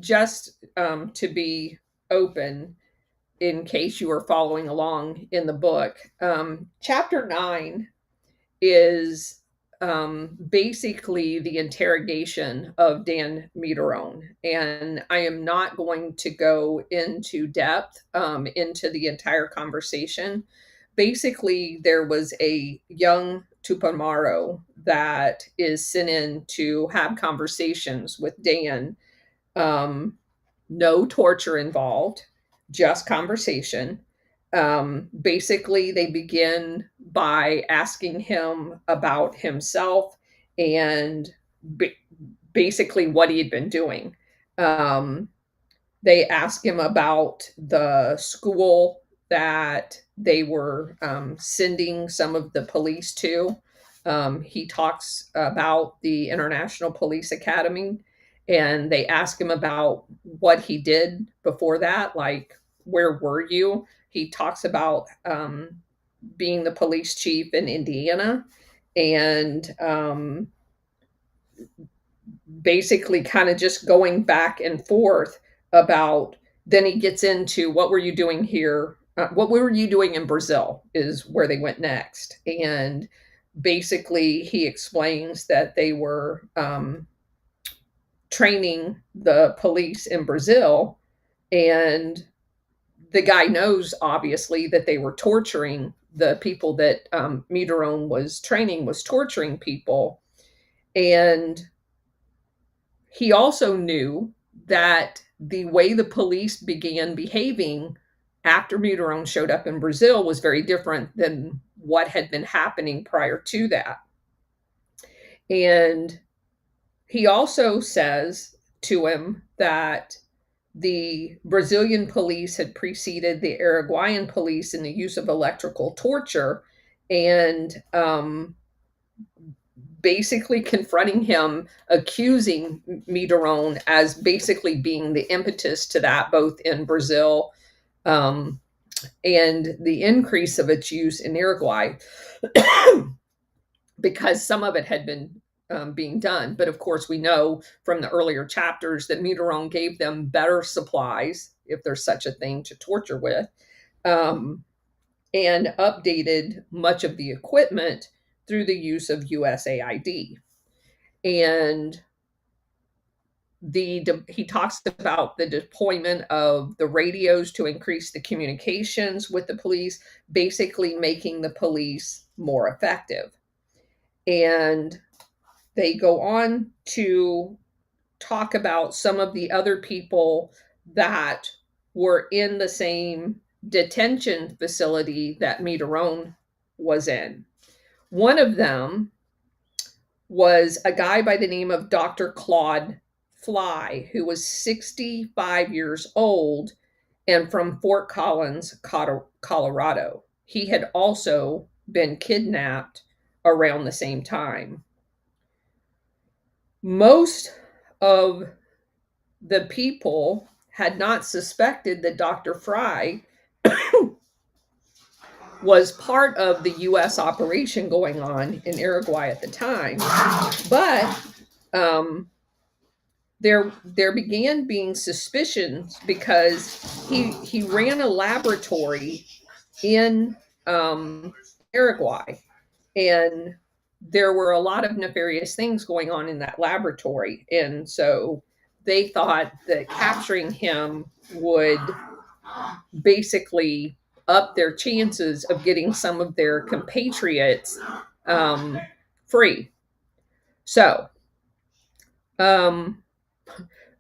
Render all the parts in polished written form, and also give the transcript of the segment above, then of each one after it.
just to be open, in case you are following along in the book, chapter 9 is basically the interrogation of Dan Mederone. And I am not going to go into depth into the entire conversation. Basically, there was a young Tupamaro that is sent in to have conversations with Dan. No torture involved, just conversation. Basically, they begin by asking him about himself and b- basically what he had been doing. Um, they ask him about the school that they were sending some of the police to. He talks about the International Police Academy, and they ask him about what he did before that, like, where were you? He talks about being the police chief in Indiana, and basically kind of just going back and forth about. Then he gets into, what were you doing here, what were you doing in Brazil, is where they went next. And basically he explains that they were training the police in Brazil, and the guy knows obviously that they were torturing the people that Mederone was training, was torturing people. And he also knew that the way the police began behaving after Mederone showed up in Brazil was very different than what had been happening prior to that. And he also says to him that the Brazilian police had preceded the Uruguayan police in the use of electrical torture, and basically confronting him, accusing Mederone as basically being the impetus to that, both in Brazil um, and the increase of its use in Uruguay, because some of it had been being done. But of course, we know from the earlier chapters that Mederone gave them better supplies, if there's such a thing, to torture with, um, and updated much of the equipment through the use of USAID. And he talks about the deployment of the radios to increase the communications with the police, basically making the police more effective. And they go on to talk about some of the other people that were in the same detention facility that Mederone was in. One of them was a guy by the name of Dr. Claude Fly, who was 65 years old and from Fort Collins, Colorado. He had also been kidnapped around the same time. Most of the people had not suspected that Dr. Fry was part of the U.S. operation going on in Uruguay at the time. But there began being suspicions because he ran a laboratory in Uruguay, and there were a lot of nefarious things going on in that laboratory, and so they thought that capturing him would basically up their chances of getting some of their compatriots free. So um,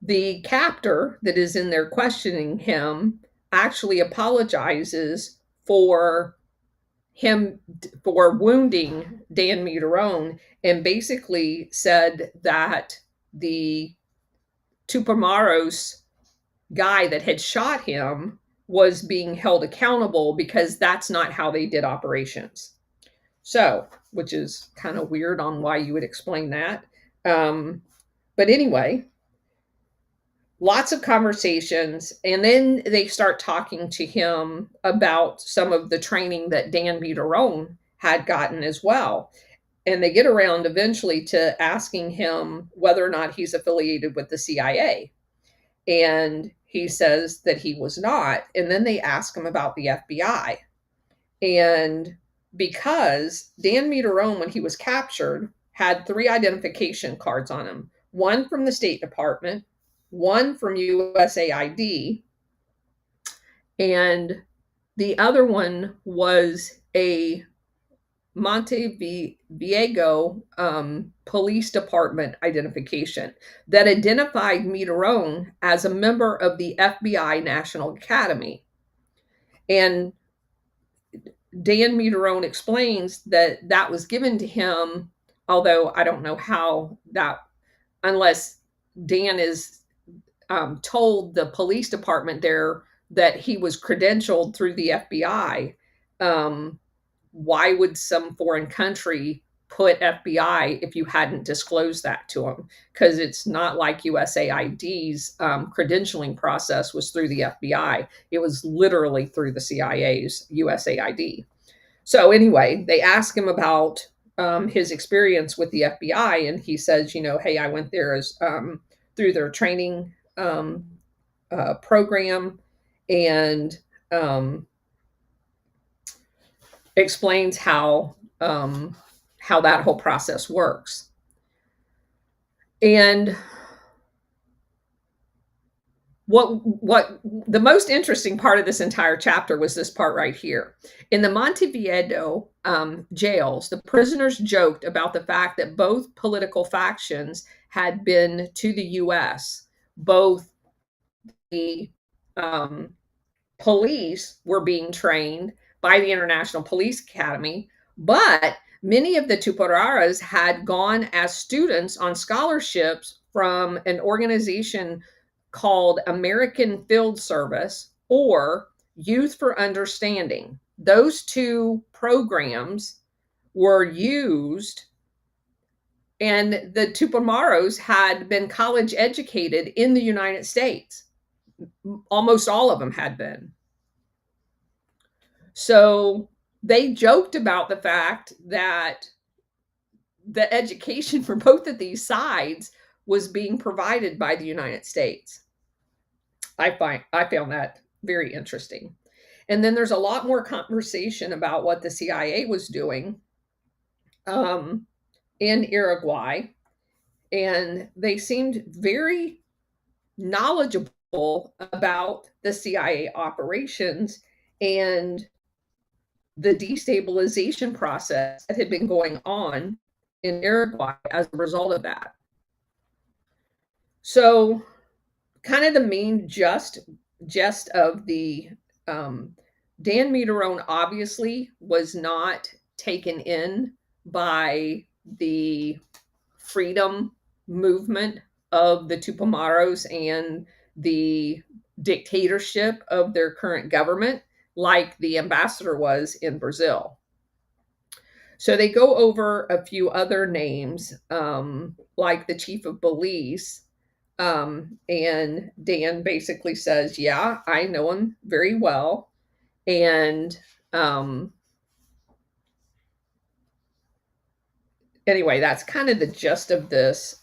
the captor that is in there questioning him actually apologizes for him, for wounding Dan Mederone, and basically said that the Tupamaros guy that had shot him was being held accountable because that's not how they did operations. So, which is kind of weird on why you would explain that. But anyway, lots of conversations, and then they start talking to him about some of the training that Dan Mederone had gotten as well. And they get around eventually to asking him whether or not he's affiliated with the CIA. And he says that he was not. And then they ask him about the FBI. And because Dan Meterone, when he was captured, had 3 identification cards on him, one from the State Department, one from USAID, and the other one was a Montevideo Police Department identification that identified Meterone as a member of the FBI National Academy. And Dan Meterone explains that that was given to him, although I don't know how that, unless Dan is told the police department there that he was credentialed through the FBI. Why would some foreign country put FBI if you hadn't disclosed that to them? Because it's not like USAID's credentialing process was through the FBI. It was literally through the CIA's USAID. So anyway, they ask him about his experience with the FBI, and he says, hey, I went there as through their training program, and explains how that whole process works. And what the most interesting part of this entire chapter was this part right here. In the Montevideo jails, the prisoners joked about the fact that both political factions had been to the U.S. Both the police were being trained by the International Police Academy, but many of the Tupamaros had gone as students on scholarships from an organization called American Field Service or Youth for Understanding. Those 2 programs were used, and the Tupamaros had been college educated in the United States. Almost all of them had been. So they joked about the fact that the education for both of these sides was being provided by the United States. I found that very interesting. And then there's a lot more conversation about what the CIA was doing in Uruguay, and they seemed very knowledgeable about the CIA operations and the destabilization process that had been going on in Uruguay as a result of that. So, kind of the main gist of the Dan Meterone obviously was not taken in by the freedom movement of the Tupamaros and the dictatorship of their current government, like the ambassador was in Brazil. So they go over a few other names, like the chief of police. And Dan basically says, yeah, I know him very well. And anyway, that's kind of the gist of this.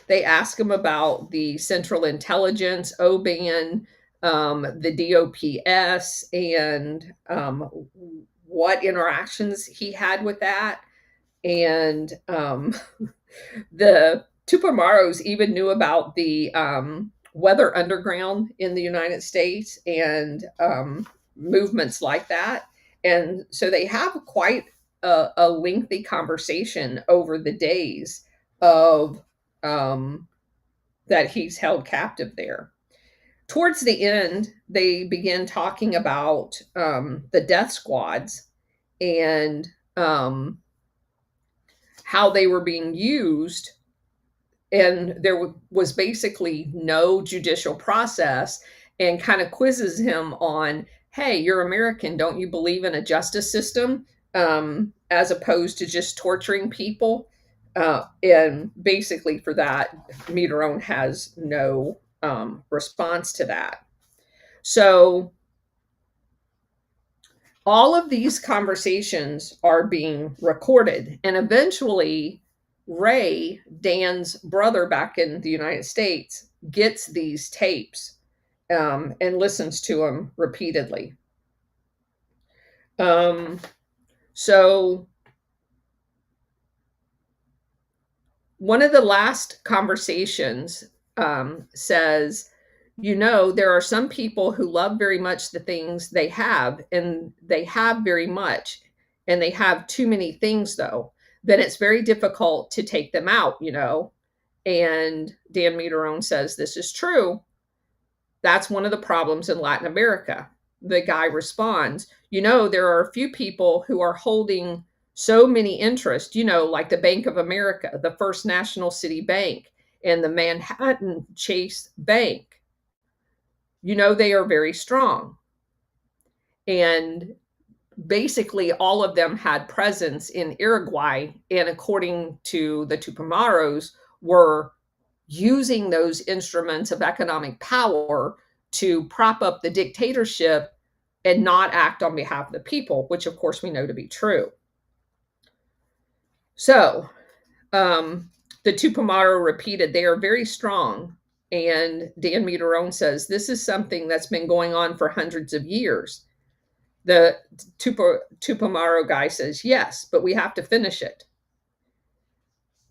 They ask him about the Central Intelligence, OBAN, the DOPS, and what interactions he had with that. And the Tupamaros even knew about the weather underground in the United States and movements like that. And so they have quite a lengthy conversation over the days of that he's held captive there. Towards the end, they begin talking about the death squads and how they were being used, and there was basically no judicial process, and kind of quizzes him on, hey, you're American, don't you believe in a justice system as opposed to just torturing people? And basically for that, Meterone has no response to that. So all of these conversations are being recorded, and eventually Ray, Dan's brother back in the United States, gets these tapes and listens to them repeatedly. So one of the last conversations says, there are some people who love very much the things they have, and they have very much, and they have too many things, though. Then it's very difficult to take them out. And Dan Mederone says this is true. That's one of the problems in Latin America. The guy responds, there are a few people who are holding so many interests, like the Bank of America, the First National City Bank, and the Manhattan Chase Bank. They are very strong. And basically, all of them had presence in Uruguay, and according to the Tupamaros, were using those instruments of economic power to prop up the dictatorship and not act on behalf of the people, which of course we know to be true. So the Tupamaro repeated, they are very strong. And Dan Mederone says, this is something that's been going on for hundreds of years. The Tupamaro guy says, yes, but we have to finish it.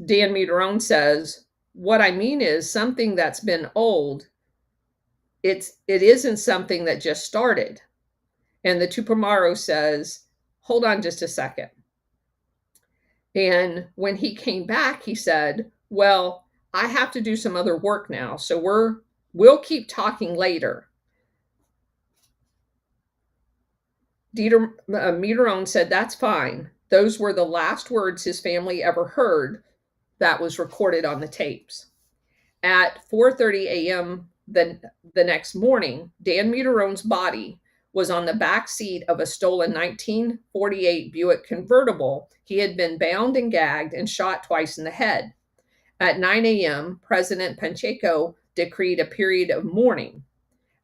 Dan Mederone says, what I mean is something that's been old. It isn't something that just started. And the Tupamaro says, hold on just a second. And when he came back, he said, well, I have to do some other work now. So we'll keep talking later. Mederone said, that's fine. Those were the last words his family ever heard that was recorded on the tapes. At 4:30 a.m. the next morning, Dan Mederone's body was on the back seat of a stolen 1948 Buick convertible. He had been bound and gagged and shot twice in the head. At 9 a.m., President Pacheco decreed a period of mourning.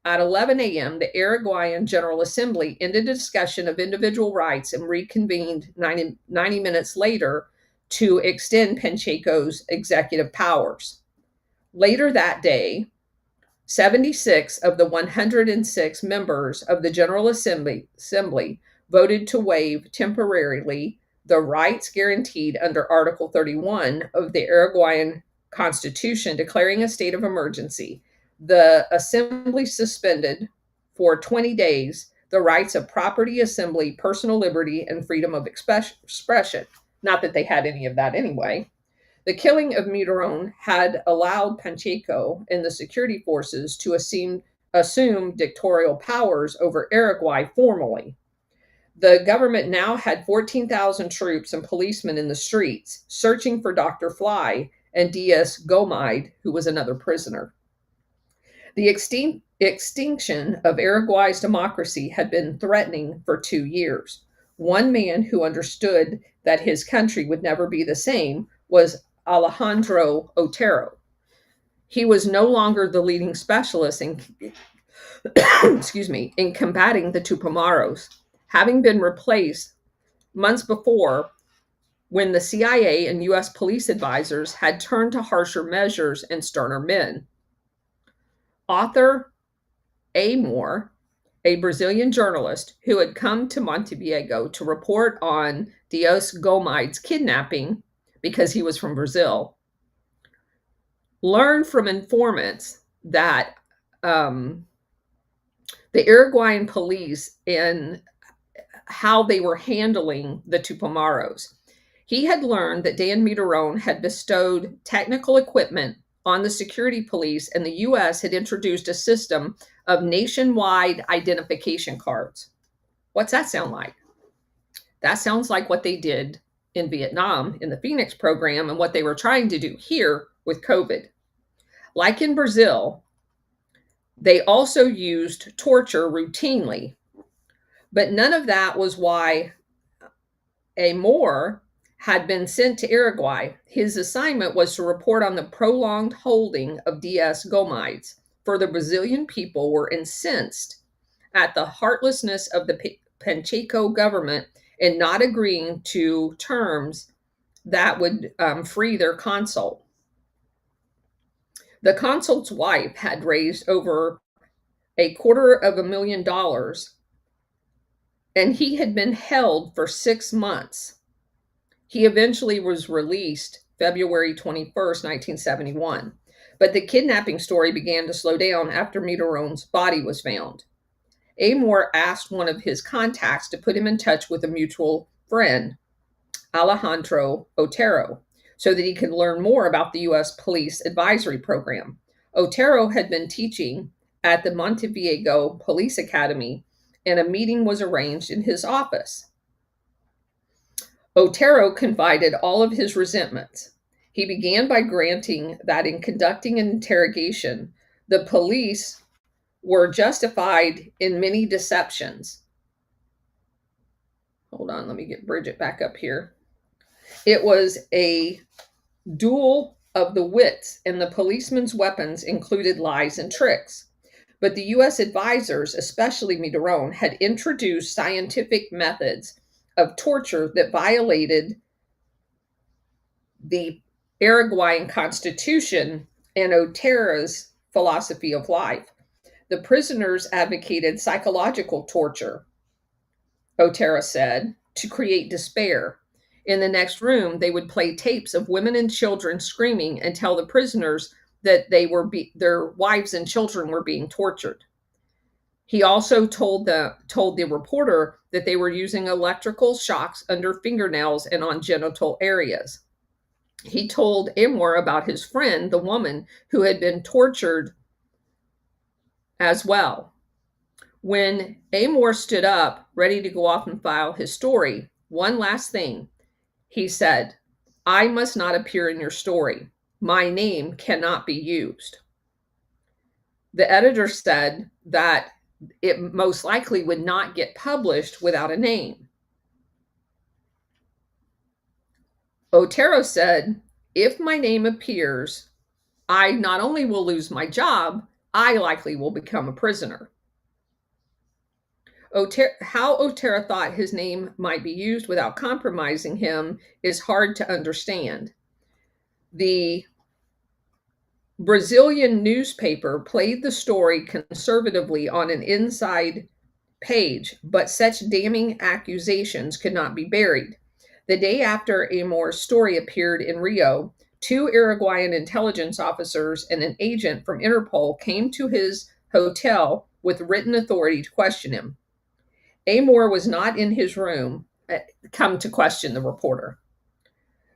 At 11 a.m., the Uruguayan General Assembly ended a discussion of individual rights and reconvened 90 minutes later to extend Pacheco's executive powers. Later that day, 76 of the 106 members of the General Assembly voted to waive temporarily the rights guaranteed under Article 31 of the Uruguayan Constitution, declaring a state of emergency. The Assembly suspended for 20 days the rights of property, assembly, personal liberty, and freedom of expression. Not that they had any of that anyway. The killing of Mederone had allowed Pacheco and the security forces to assume dictatorial powers over Uruguay formally. The government now had 14,000 troops and policemen in the streets, searching for Dr. Fly and D.S. Gomide, who was another prisoner. The extinction of Uruguay's democracy had been threatening for 2 years. One man who understood that his country would never be the same was Alejandro Otero. He was no longer the leading specialist in in combating the Tupamaros, having been replaced months before when the CIA and U.S. police advisors had turned to harsher measures and sterner men. Author Amor, a Brazilian journalist who had come to Montevideo to report on Dios Gomide's kidnapping because he was from Brazil, learned from informants that the Uruguayan police and how they were handling the Tupamaros. He had learned that Dan Mederone had bestowed technical equipment on the security police, and the U.S. had introduced a system of nationwide identification cards. What's that sound like? That sounds like what they did in Vietnam in the Phoenix program and what they were trying to do here with COVID. Like in Brazil, they also used torture routinely, but none of that was why Amor had been sent to Uruguay. His assignment was to report on the prolonged holding of D.S. Gomides, for the Brazilian people were incensed at the heartlessness of the Pacheco government in not agreeing to terms that would free their consul. The consul's wife had raised over $250,000, and he had been held for 6 months. He eventually was released February 21st, 1971. But the kidnapping story began to slow down after Mitterrand's body was found. Amor asked one of his contacts to put him in touch with a mutual friend, Alejandro Otero, so that he could learn more about the U.S. Police Advisory Program. Otero had been teaching at the Montevideo Police Academy, and a meeting was arranged in his office. Otero confided all of his resentments. He began by granting that in conducting an interrogation, the police were justified in many deceptions. Hold on, let me get Bridget back up here. It was a duel of the wits, and the policemen's weapons included lies and tricks. But the U.S. advisors, especially Mitterrand, had introduced scientific methods of torture that violated the Uruguayan Constitution and Otero's philosophy of life. The prisoners advocated psychological torture, Otero said, to create despair. In the next room, they would play tapes of women and children screaming and tell the prisoners that their wives and children were being tortured. He also told the reporter that they were using electrical shocks under fingernails and on genital areas. He told Amor about his friend, the woman who had been tortured as well. When Amor stood up, ready to go off and file his story, one last thing, he said, "I must not appear in your story. My name cannot be used." The editor said that it most likely would not get published without a name. Otero said, "If my name appears, I not only will lose my job, I likely will become a prisoner." How Otero thought his name might be used without compromising him is hard to understand. The Brazilian newspaper played the story conservatively on an inside page, but such damning accusations could not be buried. The day after Amor's story appeared in Rio, 2 Uruguayan intelligence officers and an agent from Interpol came to his hotel with written authority to question him. Amor was not in his room, come to question the reporter.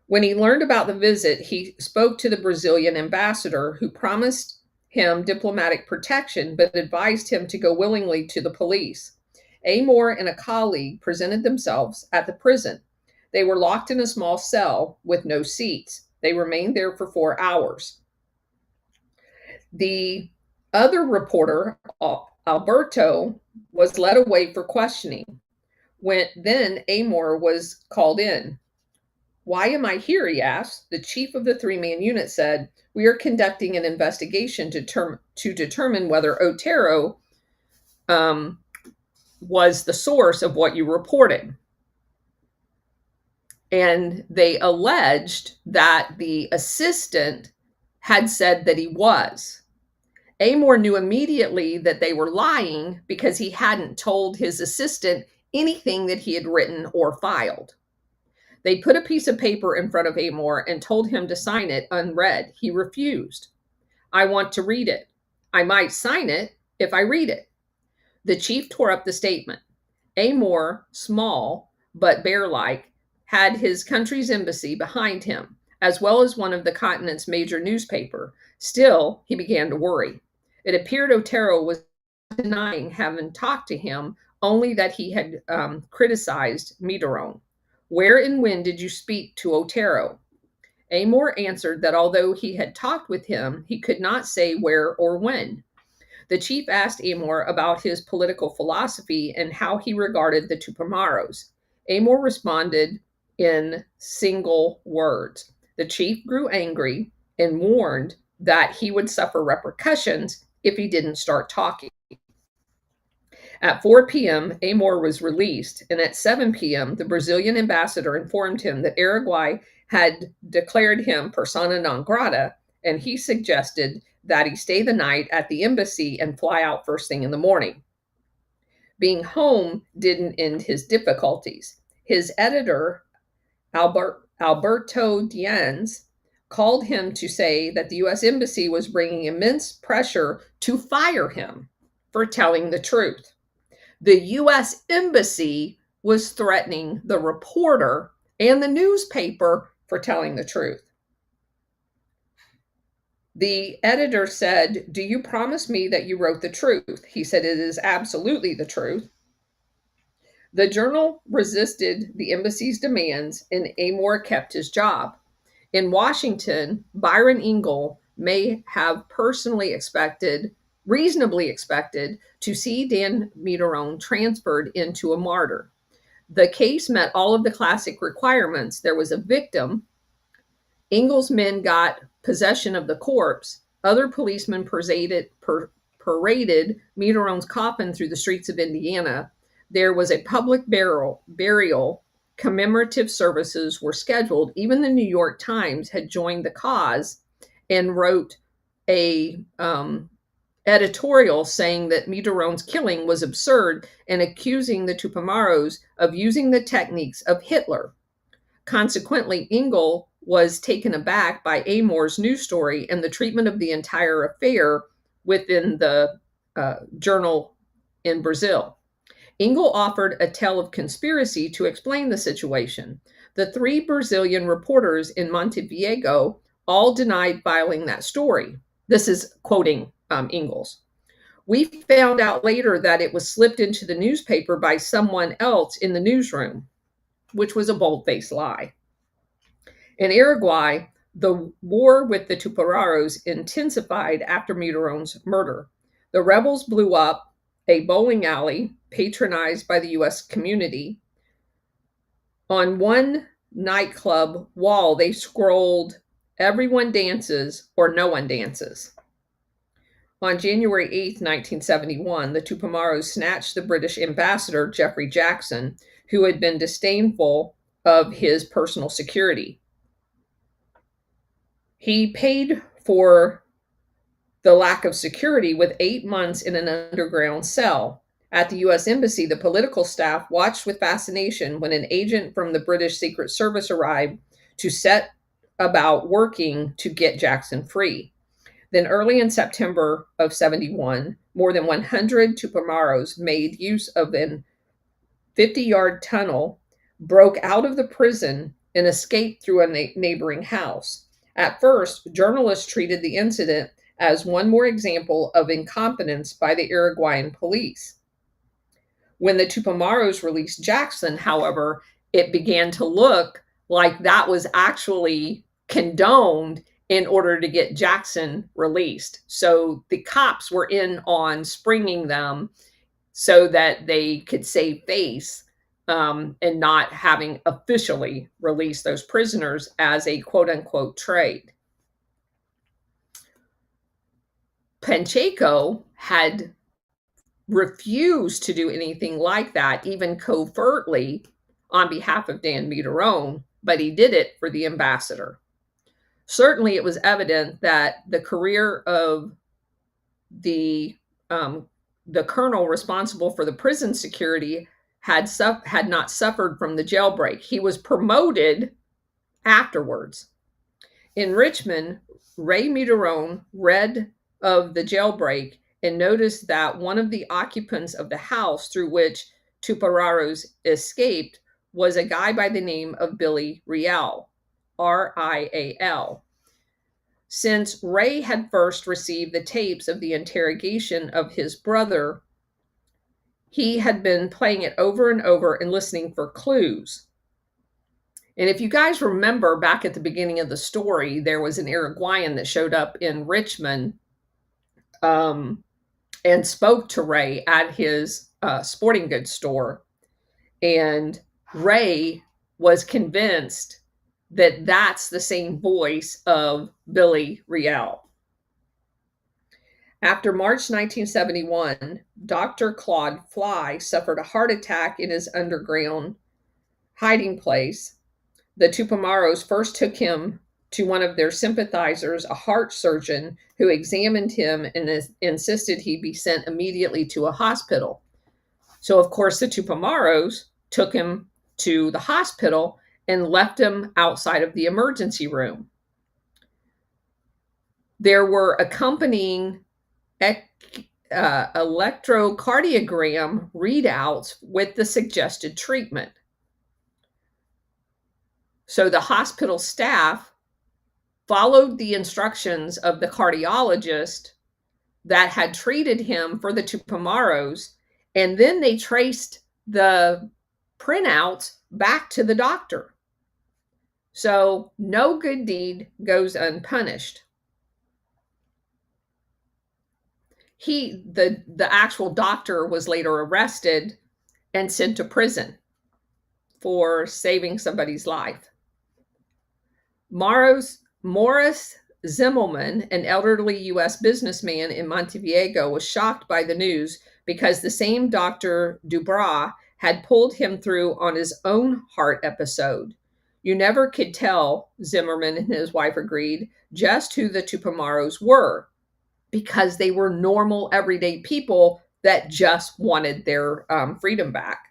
When he learned about the visit, he spoke to the Brazilian ambassador, who promised him diplomatic protection but advised him to go willingly to the police. Amor and a colleague presented themselves at the prison. They were locked in a small cell with no seats. They remained there for 4 hours. The other reporter, Alberto, was led away for questioning. Then Amor was called in. "Why am I here?" he asked. The chief of the 3-man unit said, "We are conducting an investigation to determine whether Otero was the source of what you reported." And they alleged that the assistant had said that he was. Amor knew immediately that they were lying because he hadn't told his assistant anything that he had written or filed. They put a piece of paper in front of Amor and told him to sign it unread. He refused. "I want to read it. I might sign it if I read it." The chief tore up the statement. Amor, small but bear-like, had his country's embassy behind him, as well as one of the continent's major newspaper. Still, he began to worry. It appeared Otero was denying having talked to him, only that he had criticized Mitterrand. "Where and when did you speak to Otero?" Amor answered that although he had talked with him, he could not say where or when. The chief asked Amor about his political philosophy and how he regarded the Tupamaros. Amor responded in single words. The chief grew angry and warned that he would suffer repercussions if he didn't start talking. At 4 p.m., Amor was released, and at 7 p.m., the Brazilian ambassador informed him that Uruguay had declared him persona non grata, and he suggested that he stay the night at the embassy and fly out first thing in the morning. Being home didn't end his difficulties. His editor, Alberto Diaz, called him to say that the U.S. Embassy was bringing immense pressure to fire him for telling the truth. The U.S. Embassy was threatening the reporter and the newspaper for telling the truth. The editor said, "Do you promise me that you wrote the truth?" He said, "It is absolutely the truth." The journal resisted the embassy's demands, and Amor kept his job. In Washington, Byron Engel may have reasonably expected, to see Dan Mitterrand transferred into a martyr. The case met all of the classic requirements. There was a victim. Engel's men got possession of the corpse. Other policemen paraded Mitterrand's coffin through the streets of Indiana. There was a public burial. Commemorative services were scheduled. Even the New York Times had joined the cause and wrote a editorial saying that Mitterrand's killing was absurd and accusing the Tupamaros of using the techniques of Hitler. Consequently, Engel was taken aback by Amor's news story and the treatment of the entire affair within the journal in Brazil. Engel offered a tale of conspiracy to explain the situation. The 3 Brazilian reporters in Montevideo all denied filing that story. This is quoting Engels. "We found out later that it was slipped into the newspaper by someone else in the newsroom," which was a bold-faced lie. In Uruguay, the war with the Tupamaros intensified after Mitterrand's murder. The rebels blew up a bowling alley patronized by the U.S. community. On one nightclub wall, they scrolled, "Everyone dances or no one dances." On January 8, 1971, the Tupamaros snatched the British ambassador, Geoffrey Jackson, who had been disdainful of his personal security. He paid for the lack of security with 8 months in an underground cell. At the U.S. Embassy, the political staff watched with fascination when an agent from the British Secret Service arrived to set about working to get Jackson free. Then early in September of 71, more than 100 Tupamaros made use of an 50-yard tunnel, broke out of the prison, and escaped through a neighboring house. At first, journalists treated the incident as one more example of incompetence by the Uruguayan police. When the Tupamaros released Jackson, however, it began to look like that was actually condoned in order to get Jackson released. So the cops were in on springing them so that they could save face, and not having officially released those prisoners as a quote-unquote trade. Pacheco had refused to do anything like that, even covertly, on behalf of Dan Mitterrand, but he did it for the ambassador. Certainly, it was evident that the career of the colonel responsible for the prison security had not suffered from the jailbreak. He was promoted afterwards. In Richmond, Ray Mitterrand read of the jailbreak and noticed that one of the occupants of the house through which Tupamaros escaped was a guy by the name of Billy Rial, R-I-A-L. Since Ray had first received the tapes of the interrogation of his brother, he had been playing it over and over and listening for clues. And if you guys remember back at the beginning of the story, there was an Uruguayan that showed up in Richmond and spoke to Ray at his sporting goods store. And Ray was convinced that that's the same voice of Billy Rial. After March 1971, Dr. Claude Fly suffered a heart attack in his underground hiding place. the Tupamaros first took him to one of their sympathizers, a heart surgeon, who examined him and insisted he be sent immediately to a hospital. So, of course, the Tupamaros took him to the hospital and left him outside of the emergency room. There were accompanying electrocardiogram readouts with the suggested treatment. So the hospital staff followed the instructions of the cardiologist that had treated him for the Tupamaros, and then they traced the printouts back to the doctor. So no good deed goes unpunished. The actual doctor was later arrested and sent to prison for saving somebody's life. Morris Zimmelman, an elderly U.S. businessman in Montevideo, was shocked by the news because the same Dr. Dubras had pulled him through on his own heart episode. You never could tell, Zimmerman and his wife agreed, just who the Tupamaros were, because they were normal, everyday people that just wanted their freedom back.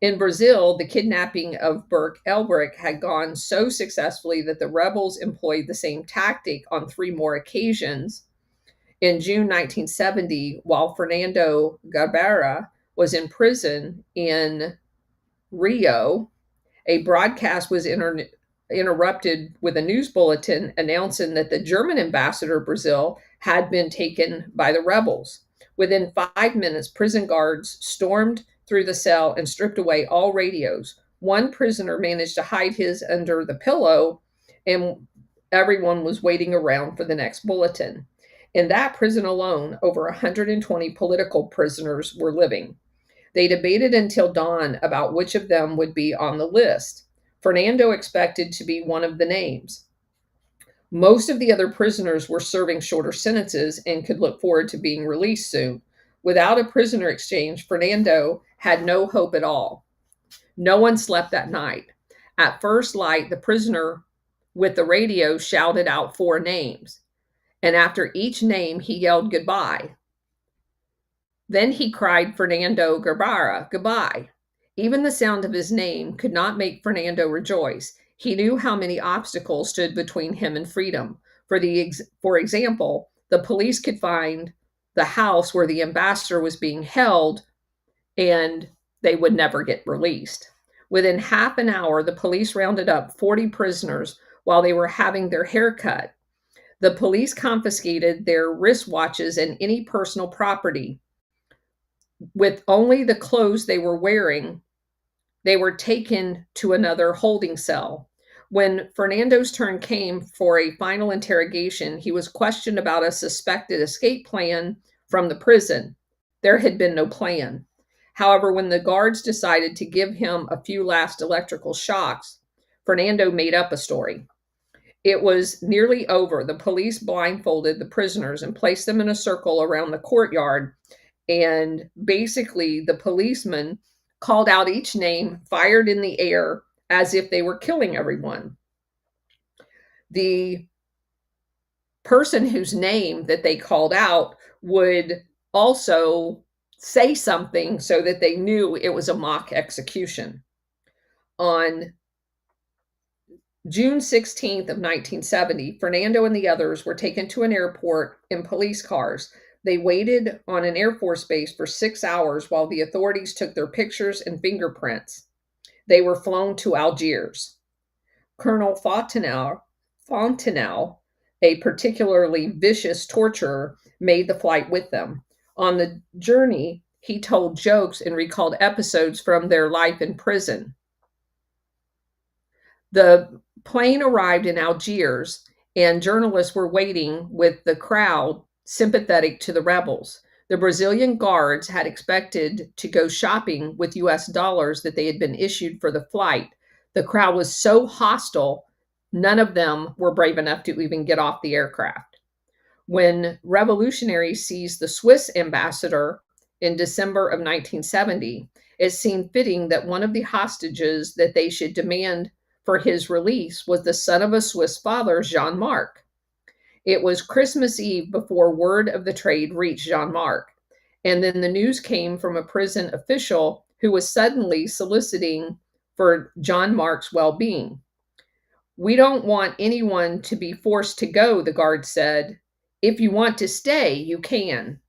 In Brazil, the kidnapping of Burke Elbrick had gone so successfully that the rebels employed the same tactic on 3 more occasions. In June 1970, while Fernando Gabeira was in prison in Rio, a broadcast was interrupted with a news bulletin announcing that the German ambassador to Brazil had been taken by the rebels. Within 5 minutes, prison guards stormed through the cell and stripped away all radios. One prisoner managed to hide his under the pillow, and everyone was waiting around for the next bulletin. In that prison alone, over 120 political prisoners were living. They debated until dawn about which of them would be on the list. Fernando expected to be one of the names. Most of the other prisoners were serving shorter sentences and could look forward to being released soon. Without a prisoner exchange, Fernando had no hope at all. No one slept that night. At first light, the prisoner with the radio shouted out 4 names, and after each name, he yelled goodbye. Then he cried Fernando Gabeira, goodbye. Even the sound of his name could not make Fernando rejoice. He knew how many obstacles stood between him and freedom. For example, the police could find the house where the ambassador was being held, and they would never get released. Within half an hour, the police rounded up 40 prisoners while they were having their hair cut. The police confiscated their wristwatches and any personal property. With only the clothes they were wearing, they were taken to another holding cell. When Fernando's turn came for a final interrogation, he was questioned about a suspected escape plan from the prison. There had been no plan. However, when the guards decided to give him a few last electrical shocks, Fernando made up a story. It was nearly over. The police blindfolded the prisoners and placed them in a circle around the courtyard. And basically, the policeman called out each name, fired in the air as if they were killing everyone. The person whose name that they called out would also say something so that they knew it was a mock execution. On June 16th of 1970, Fernando and the others were taken to an airport in police cars. They waited on an Air Force base for 6 hours while the authorities took their pictures and fingerprints. They were flown to Algiers. Colonel Fontenelle, a particularly vicious torturer, made the flight with them. On the journey, he told jokes and recalled episodes from their life in prison. The plane arrived in Algiers, and journalists were waiting with the crowd sympathetic to the rebels. The Brazilian guards had expected to go shopping with US dollars that they had been issued for the flight. The crowd was so hostile, none of them were brave enough to even get off the aircraft. When revolutionaries seized the Swiss ambassador in December of 1970, it seemed fitting that one of the hostages that they should demand for his release was the son of a Swiss father, Jean Marc. It was Christmas Eve before word of the trade reached Jean Marc. And then the news came from a prison official who was suddenly soliciting for Jean Marc's well being. We don't want anyone to be forced to go, the guard said. If you want to stay, you can.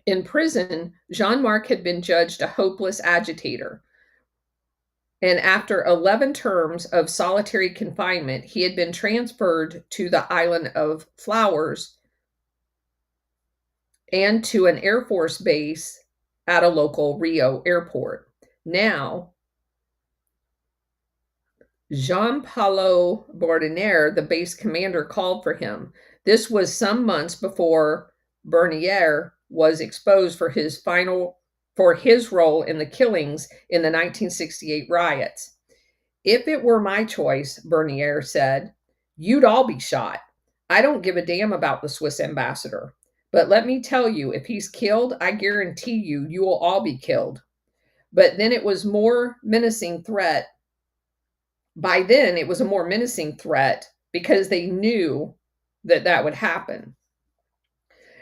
In prison, Jean Marc had been judged a hopeless agitator. And after 11 terms of solitary confinement, he had been transferred to the island of Flowers and to an Air Force base at a local Rio airport. Now, Jean-Paul Bourdonnais, the base commander, called for him. This was some months before Bourdonnais was exposed for his role in the killings in the 1968 riots. If it were my choice, Bourdonnais said, you'd all be shot. I don't give a damn about the Swiss ambassador. But let me tell you, if he's killed, I guarantee you will all be killed. But then it was more menacing threat. By then, it was a more menacing threat because they knew that that would happen.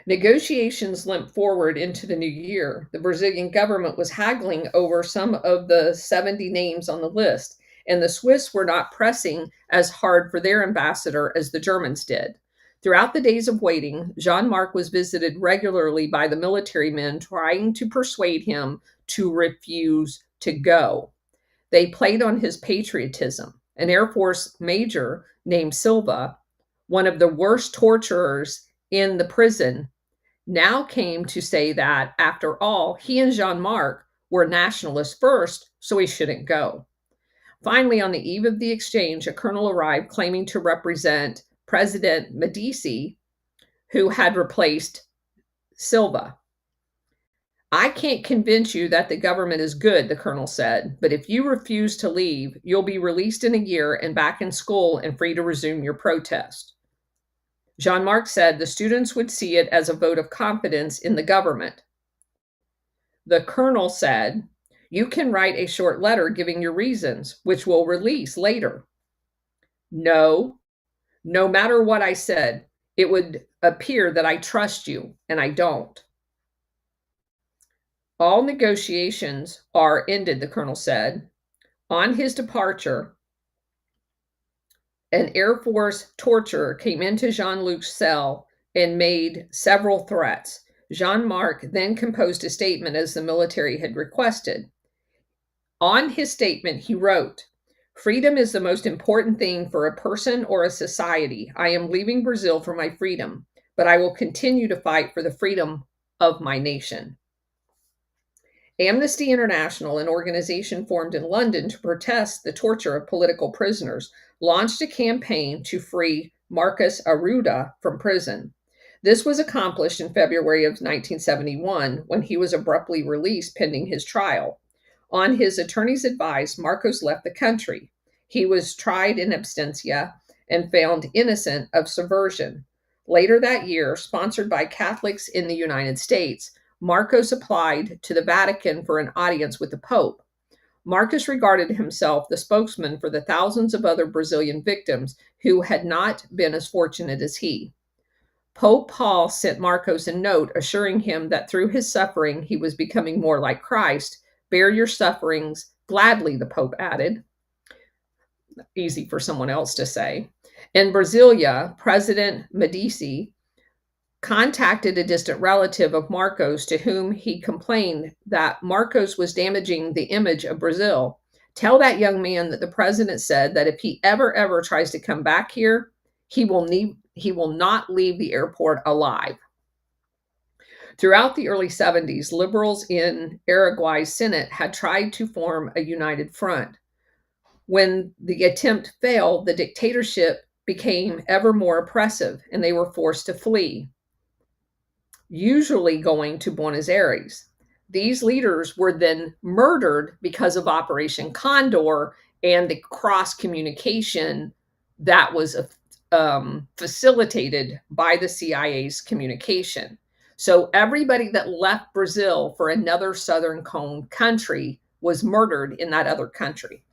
Negotiations limped forward into the new year. The Brazilian government was haggling over some of the 70 names on the list, and the Swiss were not pressing as hard for their ambassador as the Germans did. Throughout the days of waiting, Jean Marc was visited regularly by the military men trying to persuade him to refuse to go. They played on his patriotism. An Air Force major named Silva, one of the worst torturers in the prison, now came to say that, after all, he and Jean Marc were nationalists first, so he shouldn't go. Finally, on the eve of the exchange, a colonel arrived claiming to represent President Medici, who had replaced Silva. I can't convince you that the government is good, the colonel said, but if you refuse to leave, you'll be released in a year and back in school and free to resume your protest. Jean Marc said the students would see it as a vote of confidence in the government. The colonel said, you can write a short letter giving your reasons, which we'll release later. No matter what I said, it would appear that I trust you, and I don't. All negotiations are ended, the colonel said. On his departure, an Air Force torturer came into Jean-Luc's cell and made several threats. Jean Marc then composed a statement as the military had requested. On his statement, he wrote, freedom is the most important thing for a person or a society. I am leaving Brazil for my freedom, but I will continue to fight for the freedom of my nation. Amnesty International, an organization formed in London to protest the torture of political prisoners, launched a campaign to free Marcos Arruda from prison. This was accomplished in February of 1971 when he was abruptly released pending his trial. On his attorney's advice, Marcos left the country. He was tried in absentia and found innocent of subversion. Later that year, sponsored by Catholics in the United States, Marcos applied to the Vatican for an audience with the Pope. Marcos regarded himself the spokesman for the thousands of other Brazilian victims who had not been as fortunate as he. Pope Paul sent Marcos a note assuring him that through his suffering he was becoming more like Christ. Bear your sufferings gladly, the Pope added. Easy for someone else to say. In Brasilia, President Medici contacted a distant relative of Marcos to whom he complained that Marcos was damaging the image of Brazil. Tell that young man that the president said that if he ever tries to come back here, he will not leave the airport alive. Throughout the early 70s, liberals in Uruguay's Senate had tried to form a united front. When the attempt failed, the dictatorship became ever more oppressive, and they were forced to flee, usually going to Buenos Aires. These leaders were then murdered because of Operation Condor and the cross communication that was facilitated by the CIA's communication. So everybody that left Brazil for another southern cone country was murdered in that other country.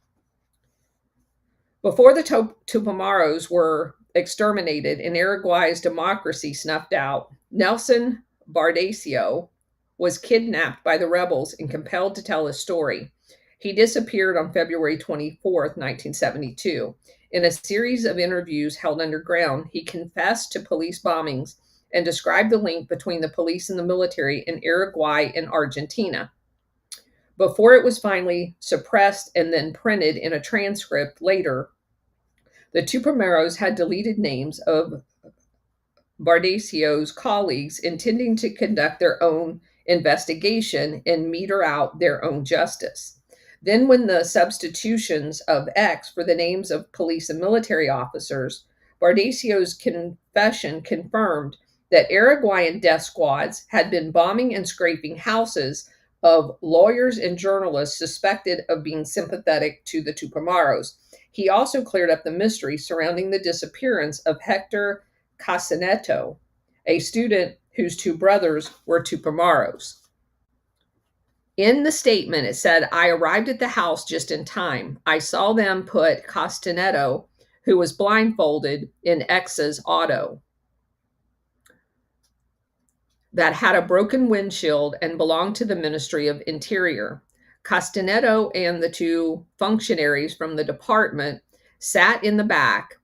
Before the Tupamaros were exterminated and Uruguay's democracy snuffed out, Nelson Bardesio was kidnapped by the rebels and compelled to tell his story. He disappeared on February 24th, 1972. In a series of interviews held underground, he confessed to police bombings and described the link between the police and the military in Uruguay and Argentina. Before it was finally suppressed and then printed in a transcript later, the Tupamaros had deleted names of Bardesio's colleagues, intending to conduct their own investigation and meter out their own justice. Then, when the substitutions of X for the names of police and military officers, Bardesio's confession confirmed that Uruguayan death squads had been bombing and scraping houses of lawyers and journalists suspected of being sympathetic to the Tupamaros. He also cleared up the mystery surrounding the disappearance of Hector Casaneto, a student whose two brothers were Tupamaros. In the statement, it said, I arrived at the house just in time. I saw them put Castaneto, who was blindfolded, in X's auto that had a broken windshield and belonged to the Ministry of Interior. Castaneto and the two functionaries from the department sat in the back,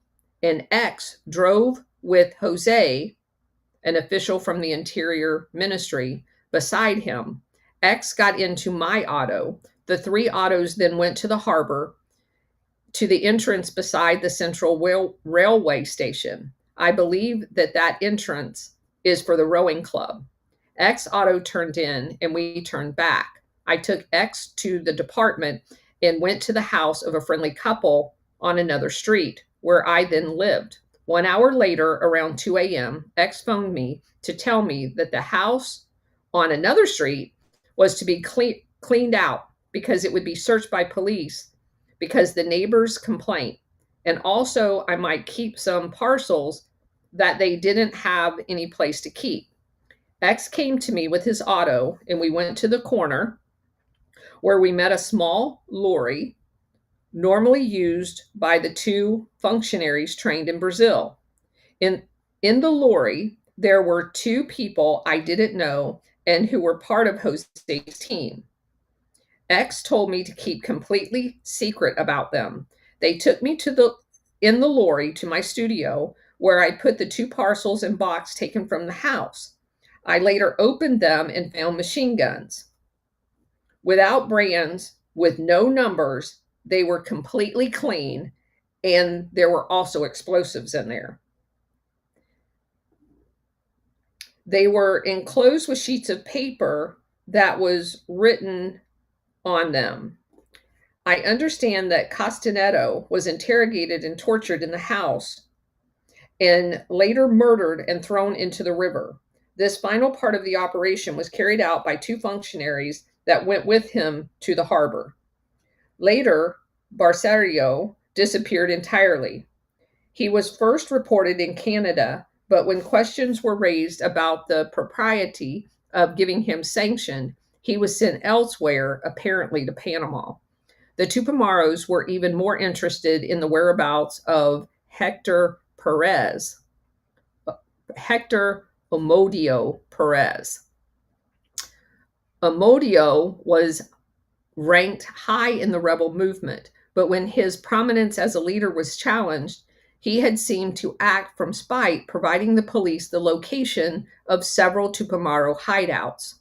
and X drove with Jose, an official from the Interior Ministry, beside him. X got into my auto. The three autos then went to the harbor, to the entrance beside the Central Railway Station. I believe that entrance is for the rowing club. X auto turned in and we turned back. I took X to the department and went to the house of a friendly couple on another street, where I then lived. 1 hour later, around 2 a.m., X phoned me to tell me that the house on another street was to be cleaned out because it would be searched by police because the neighbors' complaint. And also, I might keep some parcels that they didn't have any place to keep. X came to me with his auto, and we went to the corner where we met a small lorry normally used by the two functionaries trained in Brazil. In the lorry, there were two people I didn't know and who were part of Jose's team. X told me to keep completely secret about them. They took me in the lorry to my studio, where I put the two parcels and box taken from the house. I later opened them and found machine guns. Without brands, with no numbers, they were completely clean, and there were also explosives in there. They were enclosed with sheets of paper that was written on them. I understand that Castaneto was interrogated and tortured in the house and later murdered and thrown into the river. This final part of the operation was carried out by two functionaries that went with him to the harbor. Later, Barcerio disappeared entirely. He was first reported in Canada, but when questions were raised about the propriety of giving him sanction, he was sent elsewhere, apparently to Panama. The Tupamaros were even more interested in the whereabouts of Hector Omodio Perez. Omodio was ranked high in the rebel movement, but when his prominence as a leader was challenged, he had seemed to act from spite, providing the police the location of several Tupamaro hideouts.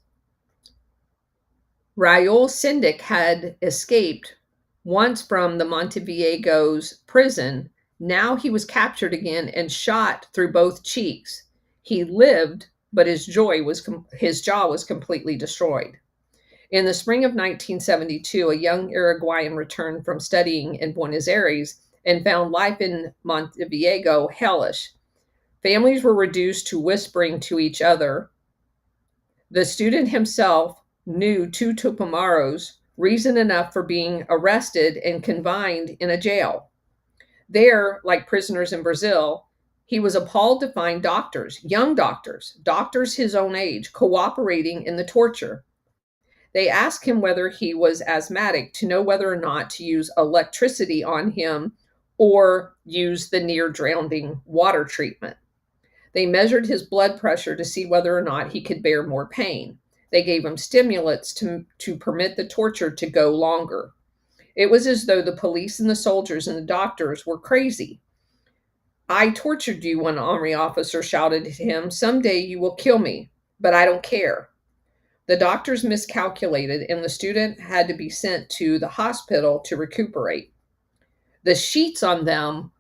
Raul Sindic had escaped once from the Montevideo prison. Now he was captured again and shot through both cheeks. He lived, but his jaw was completely destroyed. In the spring of 1972, a young Uruguayan returned from studying in Buenos Aires and found life in Montevideo hellish. Families were reduced to whispering to each other. The student himself knew two Tupamaros, reason enough for being arrested and confined in a jail. There, like prisoners in Brazil, he was appalled to find young doctors his own age, cooperating in the torture. They asked him whether he was asthmatic to know whether or not to use electricity on him or use the near drowning water treatment. They measured his blood pressure to see whether or not he could bear more pain. They gave him stimulants to permit the torture to go longer. It was as though the police and the soldiers and the doctors were crazy. I tortured you, one army officer shouted at him. Someday you will kill me, but I don't care. The doctors miscalculated, and the student had to be sent to the hospital to recuperate. The sheets on them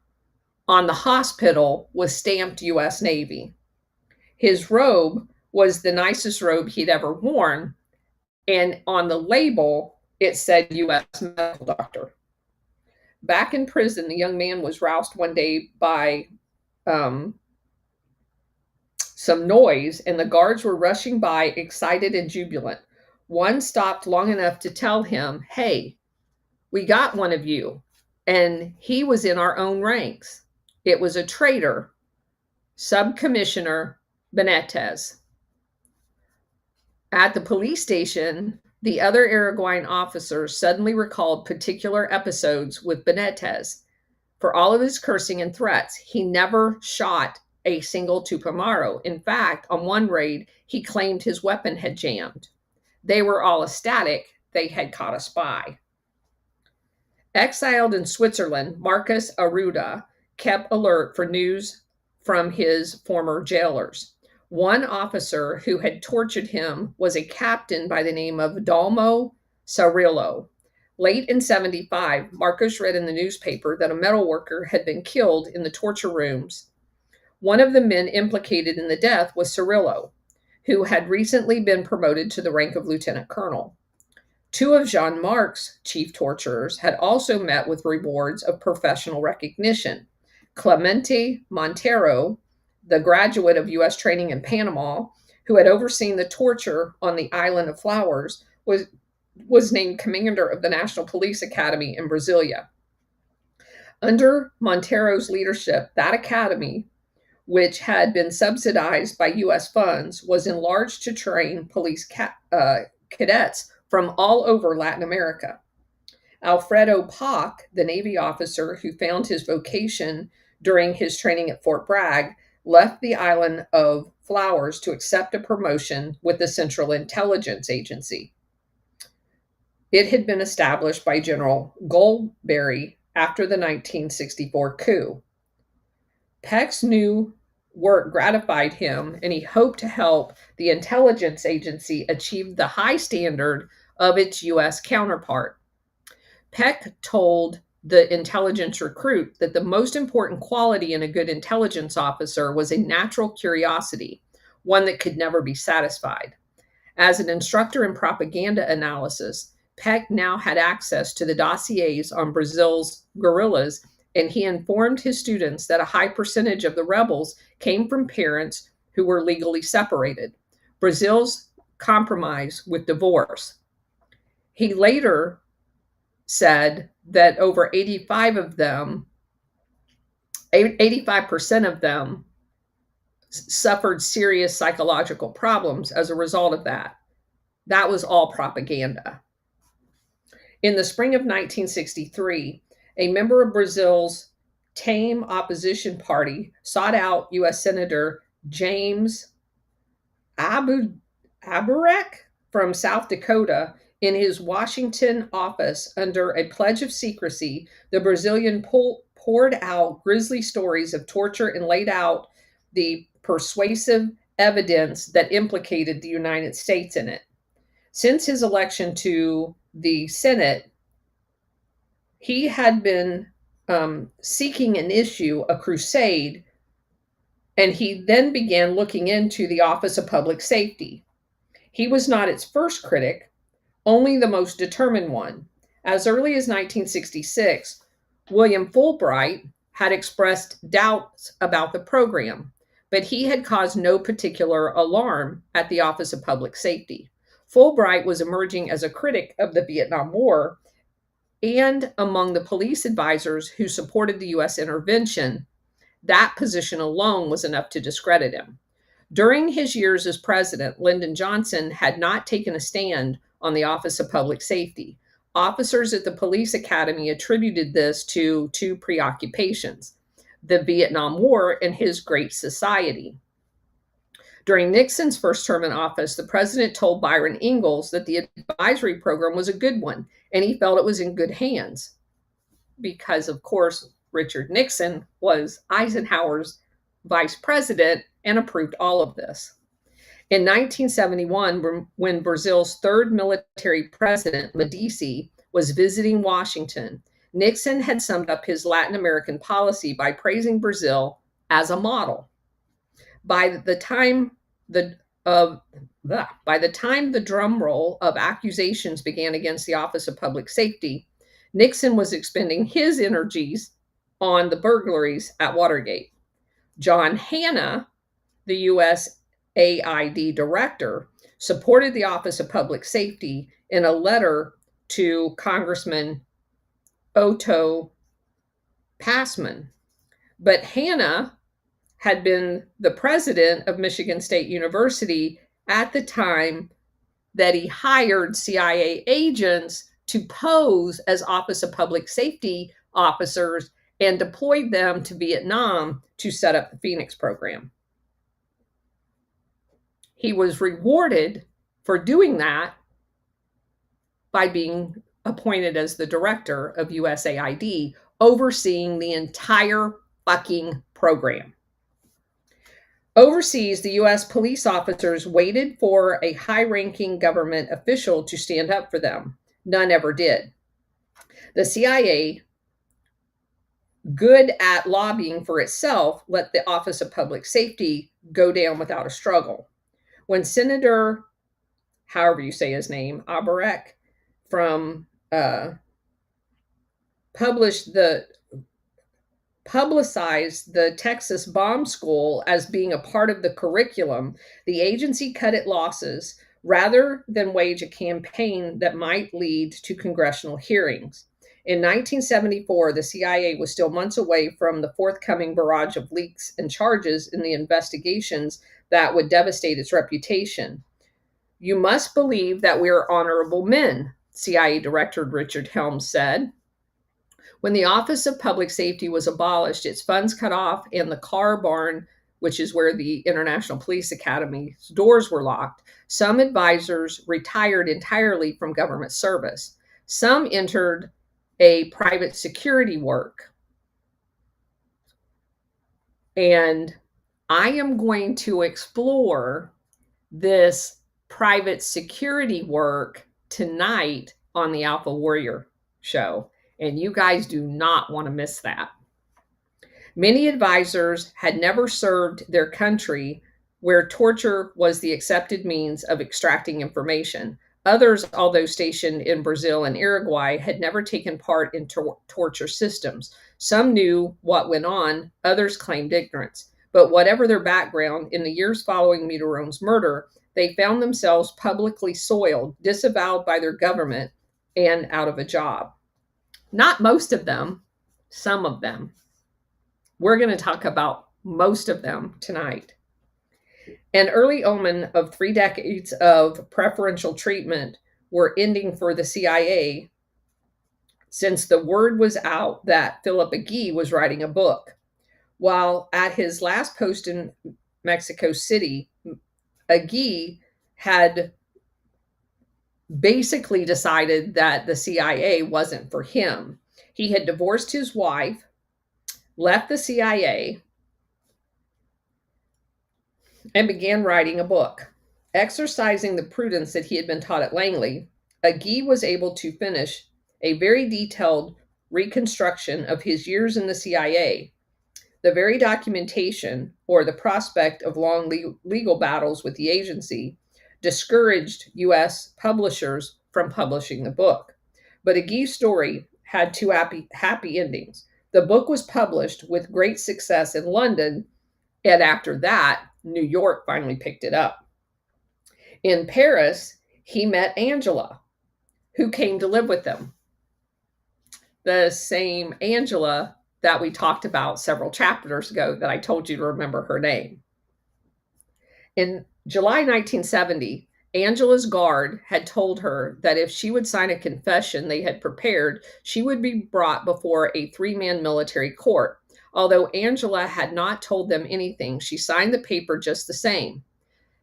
on the hospital was stamped US Navy. His robe was the nicest robe he'd ever worn, and on the label, it said US medical doctor. Back in prison, the young man was roused one day by some noise, and the guards were rushing by, excited and jubilant. One stopped long enough to tell him, "Hey, we got one of you." And he was in our own ranks. It was a traitor, Subcommissioner Benitez. At the police station, the other Araguayan officers suddenly recalled particular episodes with Benitez. For all of his cursing and threats, he never shot a single Tupamaro. In fact, on one raid, he claimed his weapon had jammed. They were all ecstatic they had caught a spy. Exiled in Switzerland, Marcus Arruda kept alert for news from his former jailers. One officer who had tortured him was a captain by the name of Dalmo Sarillo. Late in 75, Marcus read in the newspaper that a metal worker had been killed in the torture rooms. One of the men implicated in the death was Cirillo, who had recently been promoted to the rank of lieutenant colonel. Two of Jean-Marc's chief torturers had also met with rewards of professional recognition. Clemente Montero, the graduate of U.S. training in Panama, who had overseen the torture on the island of Flowers, was named commander of the National Police Academy in Brasilia. Under Montero's leadership, that academy, which had been subsidized by U.S. funds, was enlarged to train police cadets from all over Latin America. Alfredo Pock, the Navy officer who found his vocation during his training at Fort Bragg, left the island of Flowers to accept a promotion with the Central Intelligence Agency. It had been established by General Goldberry after the 1964 coup. Peck's new work gratified him, and he hoped to help the intelligence agency achieve the high standard of its U.S. counterpart. Peck told the intelligence recruit that the most important quality in a good intelligence officer was a natural curiosity, one that could never be satisfied. As an instructor in propaganda analysis, Peck now had access to the dossiers on Brazil's guerrillas, and he informed his students that a high percentage of the rebels came from parents who were legally separated. Brazil's compromise with divorce. He later said that over 85% of them suffered serious psychological problems as a result of that. That was all propaganda. In the spring of 1963, a member of Brazil's tame opposition party sought out U.S. Senator James Aburek from South Dakota in his Washington office. Under a pledge of secrecy, the Brazilian poured out grisly stories of torture and laid out the persuasive evidence that implicated the United States in it. Since his election to the Senate, he had been seeking an issue, a crusade, and he then began looking into the Office of Public Safety. He was not its first critic, only the most determined one. As early as 1966, William Fulbright had expressed doubts about the program, but he had caused no particular alarm at the Office of Public Safety. Fulbright was emerging as a critic of the Vietnam War, and among the police advisors who supported the U.S. intervention, that position alone was enough to discredit him. During his years as president, Lyndon Johnson had not taken a stand on the Office of Public Safety. Officers at the police academy attributed this to two preoccupations: the Vietnam War and his Great Society. During Nixon's first term in office, the president told Byron Ingalls that the advisory program was a good one, and he felt it was in good hands because, of course, Richard Nixon was Eisenhower's vice president and approved all of this. In 1971, when Brazil's third military president, Medici, was visiting Washington, Nixon had summed up his Latin American policy by praising Brazil as a model. By the time the drum roll of accusations began against the Office of Public Safety, Nixon was expending his energies on the burglaries at Watergate. John Hanna, the USAID director, supported the Office of Public Safety in a letter to Congressman Otto Passman. But Hanna had been the president of Michigan State University at the time that he hired CIA agents to pose as Office of Public Safety officers and deployed them to Vietnam to set up the Phoenix program. He was rewarded for doing that by being appointed as the director of USAID, overseeing the entire fucking program. Overseas, the U.S. police officers waited for a high-ranking government official to stand up for them. None ever did. The CIA, good at lobbying for itself, let the Office of Public Safety go down without a struggle. When Senator, however you say his name, Abarek, from publicized the Texas bomb school as being a part of the curriculum, the agency cut its losses rather than wage a campaign that might lead to congressional hearings. In 1974, the CIA was still months away from the forthcoming barrage of leaks and charges in the investigations that would devastate its reputation. "You must believe that we are honorable men," CIA Director Richard Helms said. When the Office of Public Safety was abolished, its funds cut off, and the car barn, which is where the International Police Academy's doors were locked, some advisors retired entirely from government service. Some entered a private security work. And I am going to explore this private security work tonight on the Alpha Warrior show. And you guys do not want to miss that. Many advisors had never served their country where torture was the accepted means of extracting information. Others, although stationed in Brazil and Uruguay, had never taken part in torture systems. Some knew what went on, others claimed ignorance. But whatever their background, in the years following Mitterrand's murder, they found themselves publicly soiled, disavowed by their government, and out of a job. Not most of them, some of them. We're going to talk about most of them tonight. An early omen of 3 decades of preferential treatment were ending for the CIA since the word was out that Philip Agee was writing a book. While at his last post in Mexico City, Agee had basically decided that the CIA wasn't for him. He had divorced his wife, left the CIA, and began writing a book. Exercising the prudence that he had been taught at Langley, Agee was able to finish a very detailed reconstruction of his years in the CIA. The very documentation, or the prospect of long legal battles with the agency, discouraged U.S. publishers from publishing the book. But Agee's story had 2 happy endings. The book was published with great success in London, and after that, New York finally picked it up. In Paris, he met Angela, who came to live with them. The same Angela that we talked about several chapters ago that I told you to remember her name. In July 1970, Angela's guard had told her that if she would sign a confession they had prepared, she would be brought before a three-man military court. Although Angela had not told them anything, she signed the paper just the same.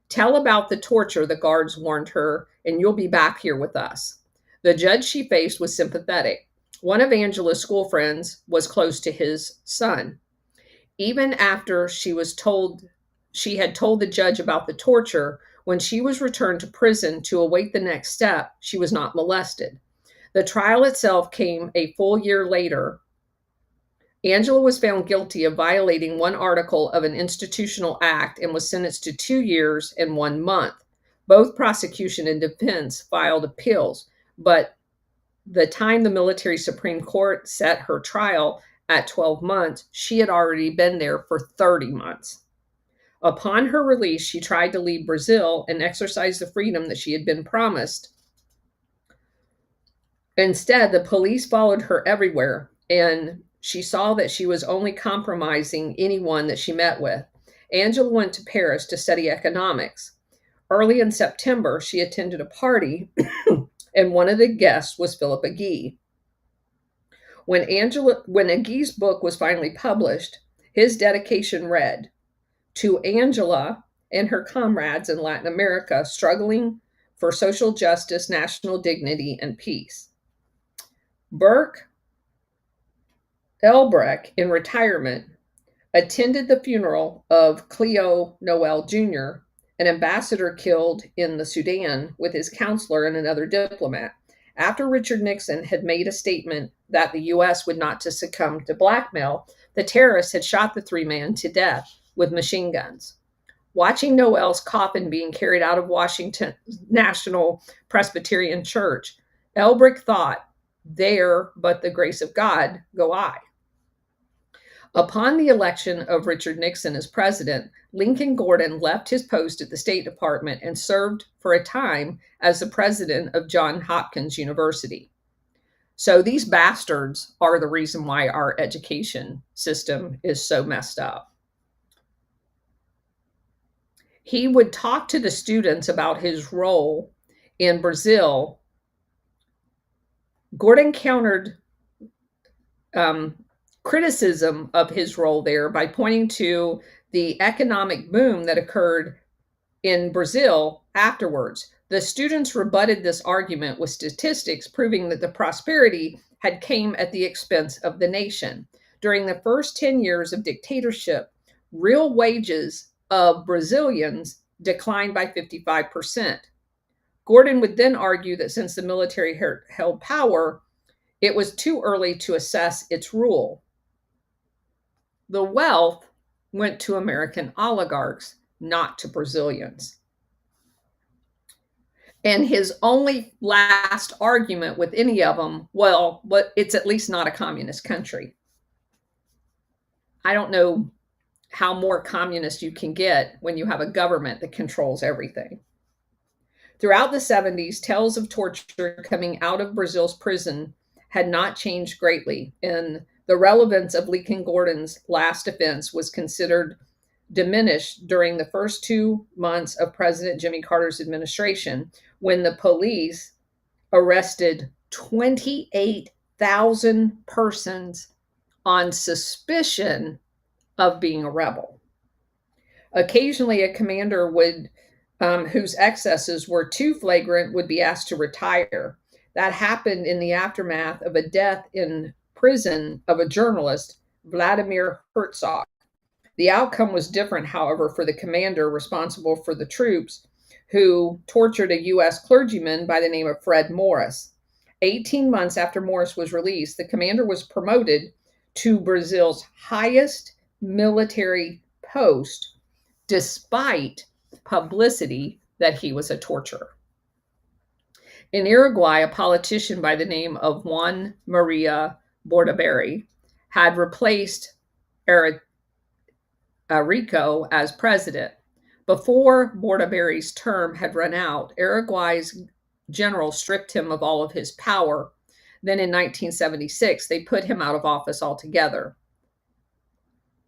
Tell about the torture, the guards warned her, and you'll be back here with us. The judge she faced was sympathetic. One of Angela's school friends was close to his son. Even after she had told the judge about the torture, when she was returned to prison to await the next step, she was not molested. The trial itself came a full year later. Angela was found guilty of violating one article of an institutional act and was sentenced to 2 years and 1 month. Both prosecution and defense filed appeals, but the time the military Supreme Court set her trial at 12 months, she had already been there for 30 months. Upon her release, she tried to leave Brazil and exercise the freedom that she had been promised. Instead, the police followed her everywhere, and she saw that she was only compromising anyone that she met with. Angela went to Paris to study economics. Early in September, she attended a party, and one of the guests was Philip Agee. When Agee's book was finally published, his dedication read, "To Angela and her comrades in Latin America struggling for social justice, national dignity, and peace." Burke Elbrecht, in retirement, attended the funeral of Cleo Noel Jr., an ambassador killed in the Sudan with his counselor and another diplomat. After Richard Nixon had made a statement that the U.S. would not succumb to blackmail, the terrorists had shot the three-man to death with machine guns. Watching Noel's coffin being carried out of Washington National Presbyterian Church, Elbrecht thought, "There, but the grace of God, go I." Upon the election of Richard Nixon as president, Lincoln Gordon left his post at the State Department and served for a time as the president of Johns Hopkins University. So these bastards are the reason why our education system is so messed up. He would talk to the students about his role in Brazil. Gordon countered criticism of his role there by pointing to the economic boom that occurred in Brazil afterwards. The students rebutted this argument with statistics proving that the prosperity had came at the expense of the nation. During the first 10 years of dictatorship, real wages of Brazilians declined by 55%. Gordon would then argue that since the military held power, it was too early to assess its rule. The wealth went to American oligarchs, not to Brazilians. And his only last argument with any of them, well, but it's at least not a communist country. I don't know how more communist you can get when you have a government that controls everything. Throughout the 70s, tales of torture coming out of Brazil's prison had not changed greatly, and the relevance of Lincoln Gordon's last offense was considered diminished during the first 2 months of President Jimmy Carter's administration, when the police arrested 28,000 persons on suspicion of being a rebel. Occasionally, a commander whose excesses were too flagrant would be asked to retire. That happened in the aftermath of a death in prison of a journalist, Vladimir Herzog. The outcome was different, however, for the commander responsible for the troops who tortured a U.S. clergyman by the name of Fred Morris. 18 months after Morris was released, the commander was promoted to Brazil's highest military post, despite publicity that he was a torturer. In Uruguay, a politician by the name of Juan Maria Bordaberry had replaced Rico as president. Before Bordaberry's term had run out, Uruguay's general stripped him of all of his power. Then in 1976, they put him out of office altogether.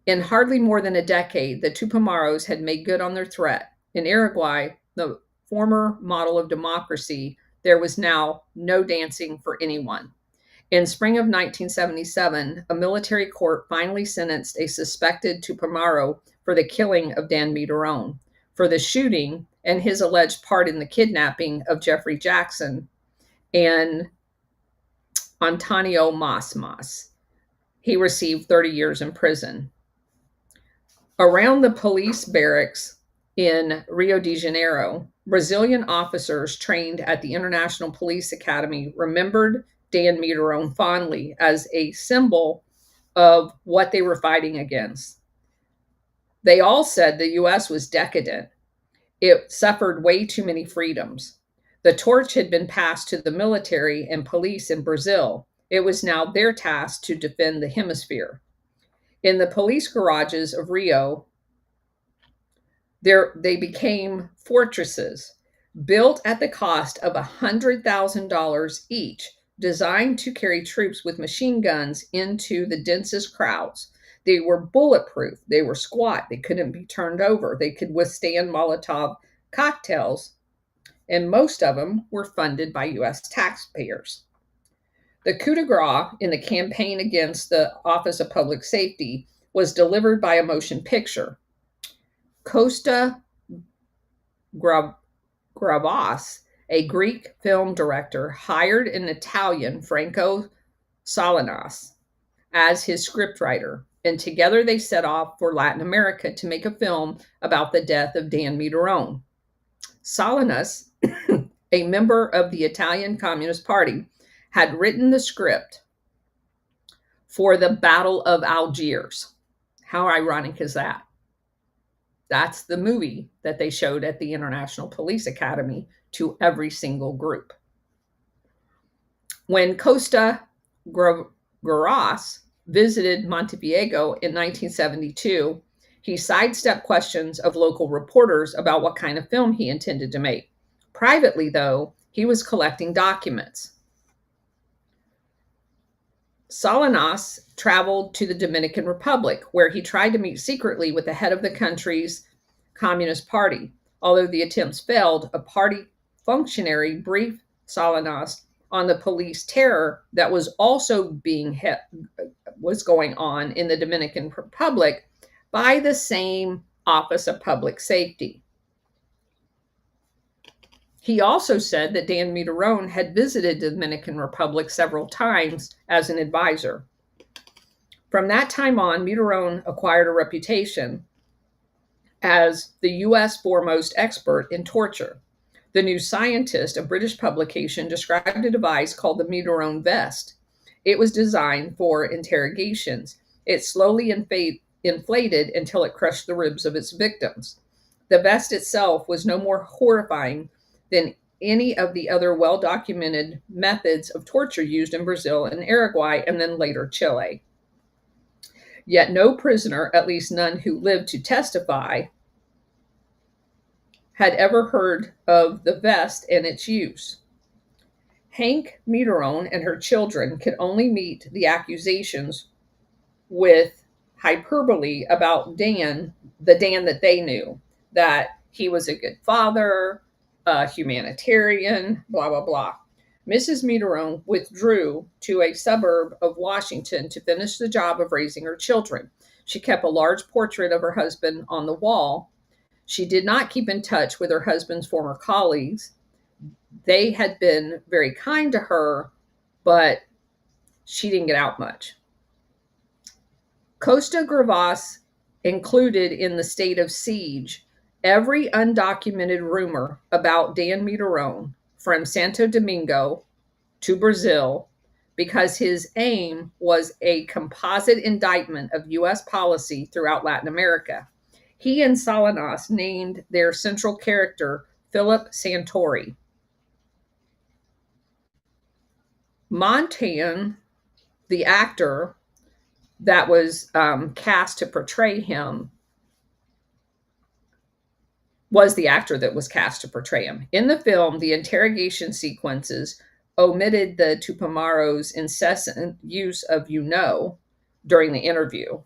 In hardly more than a decade, the Tupamaros had made good on their threat. In Uruguay, the former model of democracy, there was now no dancing for anyone. In spring of 1977, a military court finally sentenced a suspected Tupamaro for the killing of Dan Mederone, for the shooting and his alleged part in the kidnapping of Jeffrey Jackson and Antonio Mas. He received 30 years in prison. Around the police barracks in Rio de Janeiro, Brazilian officers trained at the International Police Academy remembered Dan Mederone fondly as a symbol of what they were fighting against. They all said the US was decadent. It suffered way too many freedoms. The torch had been passed to the military and police in Brazil. It was now their task to defend the hemisphere. In the police garages of Rio, they became fortresses built at the cost of $100,000 each, designed to carry troops with machine guns into the densest crowds. They were bulletproof. They were squat. They couldn't be turned over. They could withstand Molotov cocktails, and most of them were funded by U.S. taxpayers. The coup de grace in the campaign against the Office of Public Safety was delivered by a motion picture. Costa Gravas, a Greek film director, hired an Italian, Franco Salinas, as his scriptwriter, and together they set off for Latin America to make a film about the death of Dan Mederone. Salinas, a member of the Italian Communist Party, had written the script for the Battle of Algiers. How ironic is that? That's the movie that they showed at the International Police Academy to every single group. When Costa Gavras visited Montevideo in 1972, he sidestepped questions of local reporters about what kind of film he intended to make. Privately, though, he was collecting documents. Salinas traveled to the Dominican Republic, where he tried to meet secretly with the head of the country's Communist Party. Although the attempts failed, a party functionary briefed Salinas on the police terror that was also was going on in the Dominican Republic by the same Office of Public Safety. He also said that Dan Mederone had visited the Dominican Republic several times as an advisor. From that time on, Mederone acquired a reputation as the U.S. foremost expert in torture. The New Scientist, a British publication, described a device called the Mederone vest. It was designed for interrogations. It slowly inflated until it crushed the ribs of its victims. The vest itself was no more horrifying than any of the other well-documented methods of torture used in Brazil and Uruguay, and then later Chile. Yet no prisoner, at least none who lived to testify, had ever heard of the vest and its use. Hank Mederone and her children could only meet the accusations with hyperbole about Dan, the Dan that they knew, that he was a good father, a humanitarian, blah, blah, blah. Mrs. Mederone withdrew to a suburb of Washington to finish the job of raising her children. She kept a large portrait of her husband on the wall. She did not keep in touch with her husband's former colleagues. They had been very kind to her, but she didn't get out much. Costa Gavras included in the state of siege every undocumented rumor about Dan Mederone from Santo Domingo to Brazil, because his aim was a composite indictment of U.S. policy throughout Latin America. He and Salinas named their central character Philip Santori. Montan, the actor that was cast to portray him, was the actor that was cast to portray him. In the film, the interrogation sequences omitted the Tupamaro's incessant use of "you know" during the interview,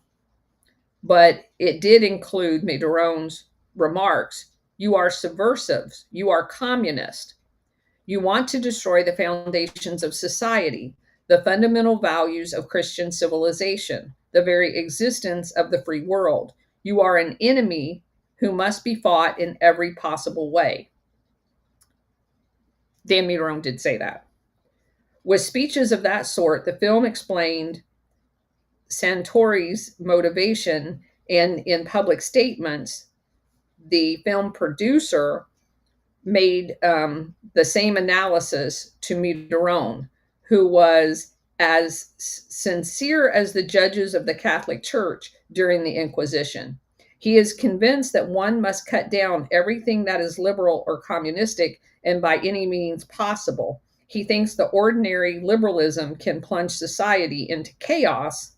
but it did include Mederone's remarks You are subversives. You are communist. You want to destroy the foundations of society, the fundamental values of Christian civilization, the very existence of the free world. You are an enemy who must be fought in every possible way. Dan Mederone did say that. With speeches of that sort, the film explained Santori's motivation, and in public statements, the film producer made the same analysis to Mederone, who was as sincere as the judges of the Catholic Church during the Inquisition. He is convinced that one must cut down everything that is liberal or communistic and by any means possible. He thinks the ordinary liberalism can plunge society into chaos,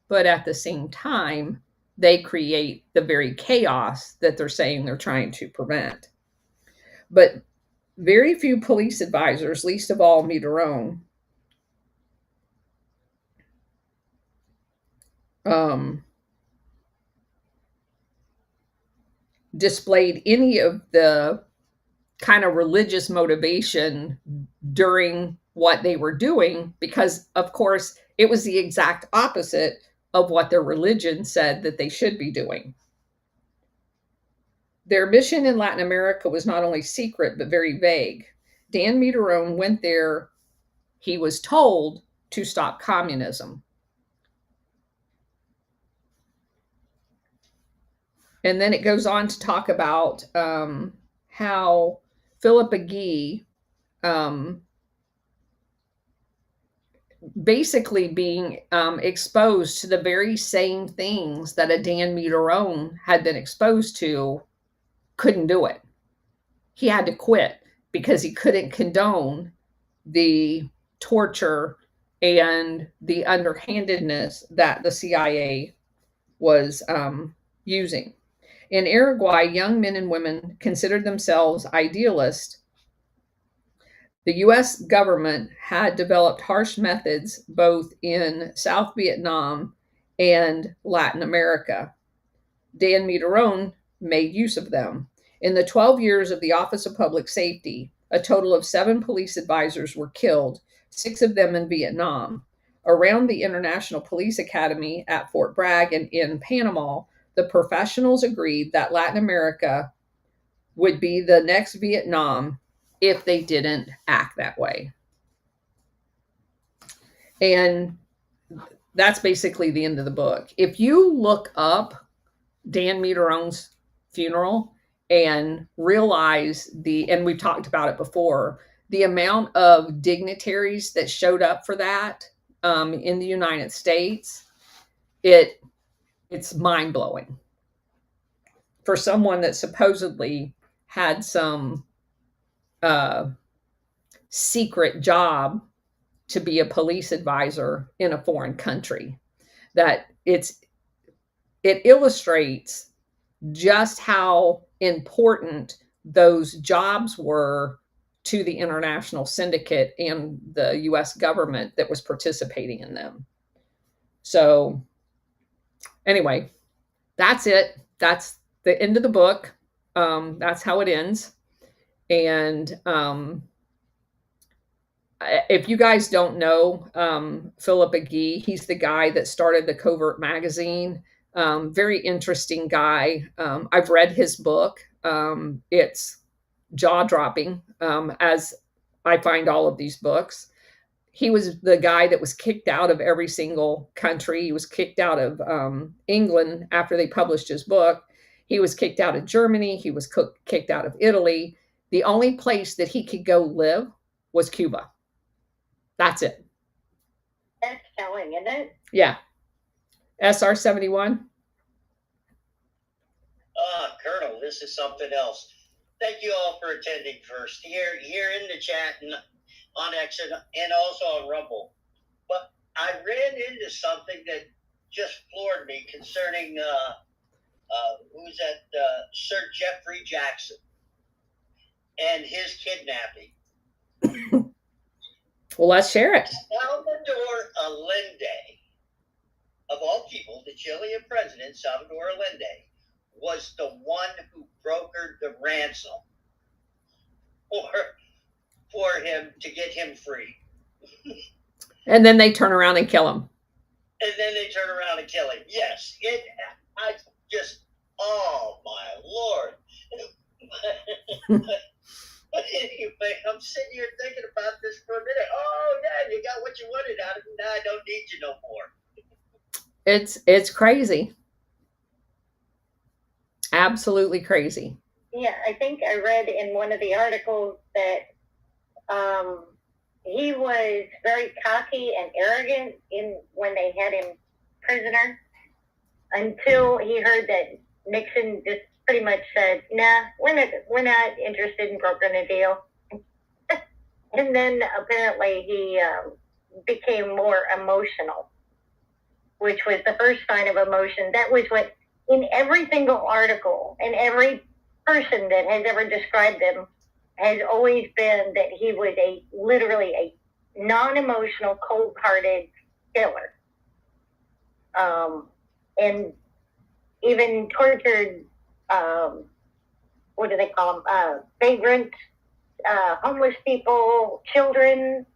but at the same time, they create the very chaos that they're saying they're trying to prevent. But very few police advisors, least of all Mederone, displayed any of the kind of religious motivation during what they were doing, because, of course, it was the exact opposite of what their religion said that they should be doing. Their mission in Latin America was not only secret, but very vague. Dan Mederone went there, he was told, to stop communism. And then it goes on to talk about how Philip Agee, basically being exposed to the very same things that a Dan Mederone had been exposed to, couldn't do it. He had to quit because he couldn't condone the torture and the underhandedness that the CIA was using. In Uruguay, young men and women considered themselves idealists. The US government had developed harsh methods both in South Vietnam and Latin America. Dan Mederone made use of them. In the 12 years of the Office of Public Safety, a total of 7 police advisors were killed, 6 of them in Vietnam. Around the International Police Academy at Fort Bragg and in Panama, the professionals agreed that Latin America would be the next Vietnam if they didn't act that way. And that's basically the end of the book. If you look up Dan Mederone's funeral and realize and we've talked about it before, the amount of dignitaries that showed up for that in the United States, it's mind-blowing. For someone that supposedly had some secret job to be a police advisor in a foreign country, that it illustrates just how important those jobs were to the international syndicate and the US government that was participating in them. So anyway, that's it. That's the end of the book. That's how it ends. And if you guys don't know Philip Agee, he's the guy that started the Covert magazine. Very interesting guy. I've read his book. It's jaw-dropping, as I find all of these books. He was the guy that was kicked out of every single country. He was kicked out of England after they published his book. He was kicked out of Germany. He was kicked out of Italy. The only place that he could go live was Cuba. That's it. That's telling, isn't it? Yeah. SR-71. Colonel, this is something else. Thank you all for attending first here in the chat and on X and also on Rumble. But I ran into something that just floored me concerning who's that Sir Jeffrey Jackson and his kidnapping. Well, let's share it. Salvador Allende, of all people, the Chilean president, Salvador Allende, was the one who brokered the ransom for him to get him free. And then they turn around and kill him. And then they turn around and kill him. Yes. I just, oh my Lord. But anyway, I'm sitting here thinking about this for a minute. Oh, yeah, you got what you wanted out of me. Now I don't need you no more. It's crazy. Absolutely crazy. Yeah, I think I read in one of the articles that he was very cocky and arrogant when they had him prisoner, until he heard that Nixon just pretty much said, "Nah, we're not interested in brokering a deal." And then apparently he became more emotional, which was the first sign of emotion. That was what, in every single article, and every person that has ever described him has always been that he was literally a non-emotional, cold-hearted killer. And even tortured, what do they call them? Vagrants, homeless people, children,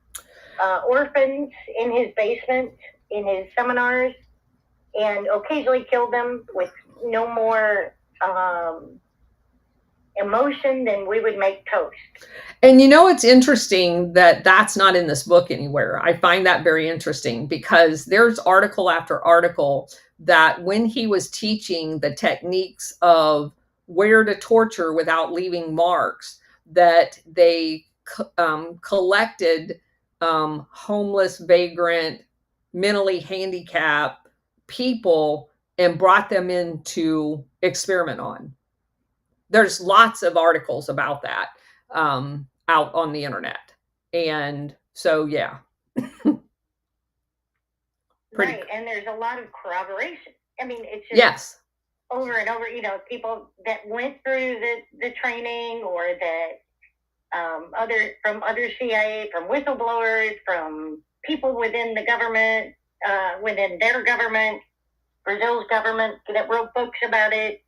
orphans in his basement, in his seminars, and occasionally killed them with no more emotion than we would make toast. And it's interesting that that's not in this book anywhere. I find that very interesting, because there's article after article that when he was teaching the techniques of where to torture without leaving marks, that they collected homeless, vagrant, mentally handicapped people and brought them in to experiment on. There's lots of articles about that out on the internet. And so, yeah. Right, and there's a lot of corroboration. I mean, it's just yes, over and over, people that went through the training, or that from other CIA, from whistleblowers, from people within the government, within their government, Brazil's government, that wrote books about it.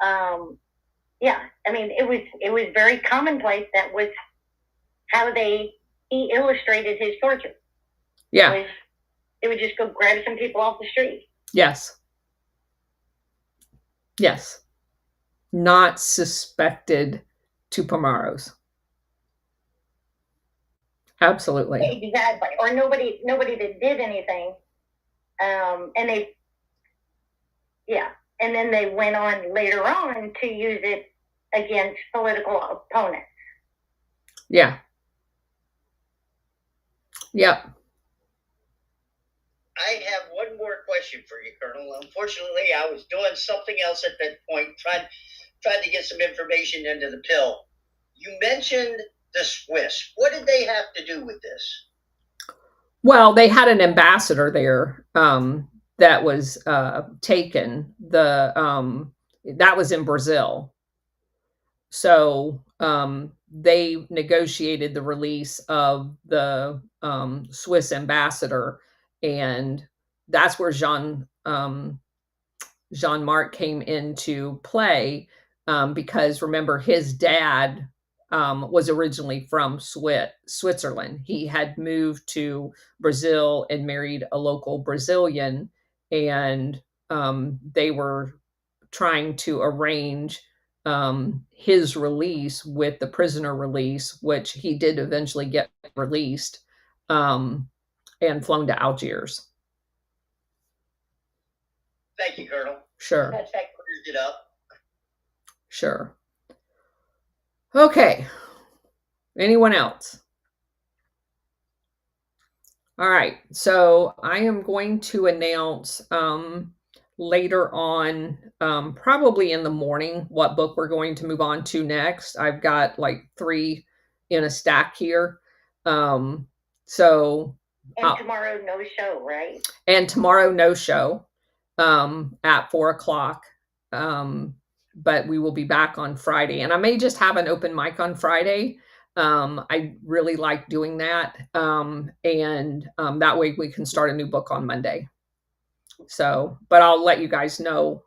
Yeah, I mean, it was very commonplace. That was how he illustrated his torture. Yeah. It would just go grab some people off the street. Yes. Yes. Not suspected Tupamaros. Absolutely. Exactly. Or nobody that did anything. And then they went on later on to use it against political opponents. Yeah. Yep. I have one more question for you, Colonel. Unfortunately, I was doing something else at that point, trying to get some information into the pill. You mentioned the Swiss. What did they have to do with this? Well, they had an ambassador there that was taken. That was in Brazil. So they negotiated the release of the Swiss ambassador, and that's where Jean-Marc came into play, because remember, his dad was originally from Switzerland. He had moved to Brazil and married a local Brazilian, and they were trying to arrange his release with the prisoner release, which he did eventually get released and flown to Algiers. Thank you, Colonel. Sure. That clears it up. Sure. Okay. Anyone else? All right. So I am going to announce later on, probably in the morning, what book we're going to move on to next. I've got like 3 in a stack here. So. And tomorrow, no show, right? And tomorrow, no show at 4:00. But we will be back on Friday. And I may just have an open mic on Friday. I really like doing that. And that way we can start a new book on Monday. So, but I'll let you guys know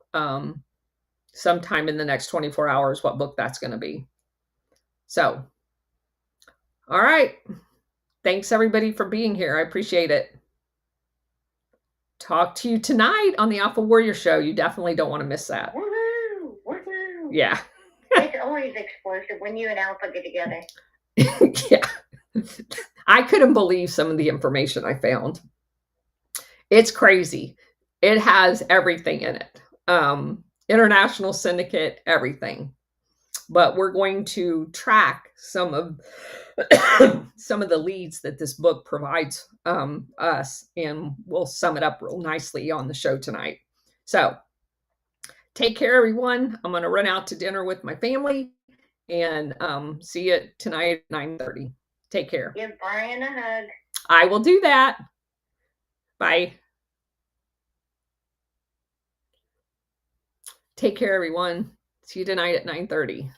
sometime in the next 24 hours what book that's going to be. So, all right. Thanks everybody for being here. I appreciate it. Talk to you tonight on the Alpha Warrior Show. You definitely don't want to miss that. Woohoo! Woohoo! Yeah. It's always explosive when you and Alpha get together. Yeah. I couldn't believe some of the information I found. It's crazy. It has everything in it. International syndicate, everything. But we're going to track some of the leads that this book provides us, and we'll sum it up real nicely on the show tonight. So take care, everyone. I'm going to run out to dinner with my family, and see you tonight at 9:30. Take care. Give Brian a hug. I will do that. Bye. Take care, everyone. See you tonight at 9:30.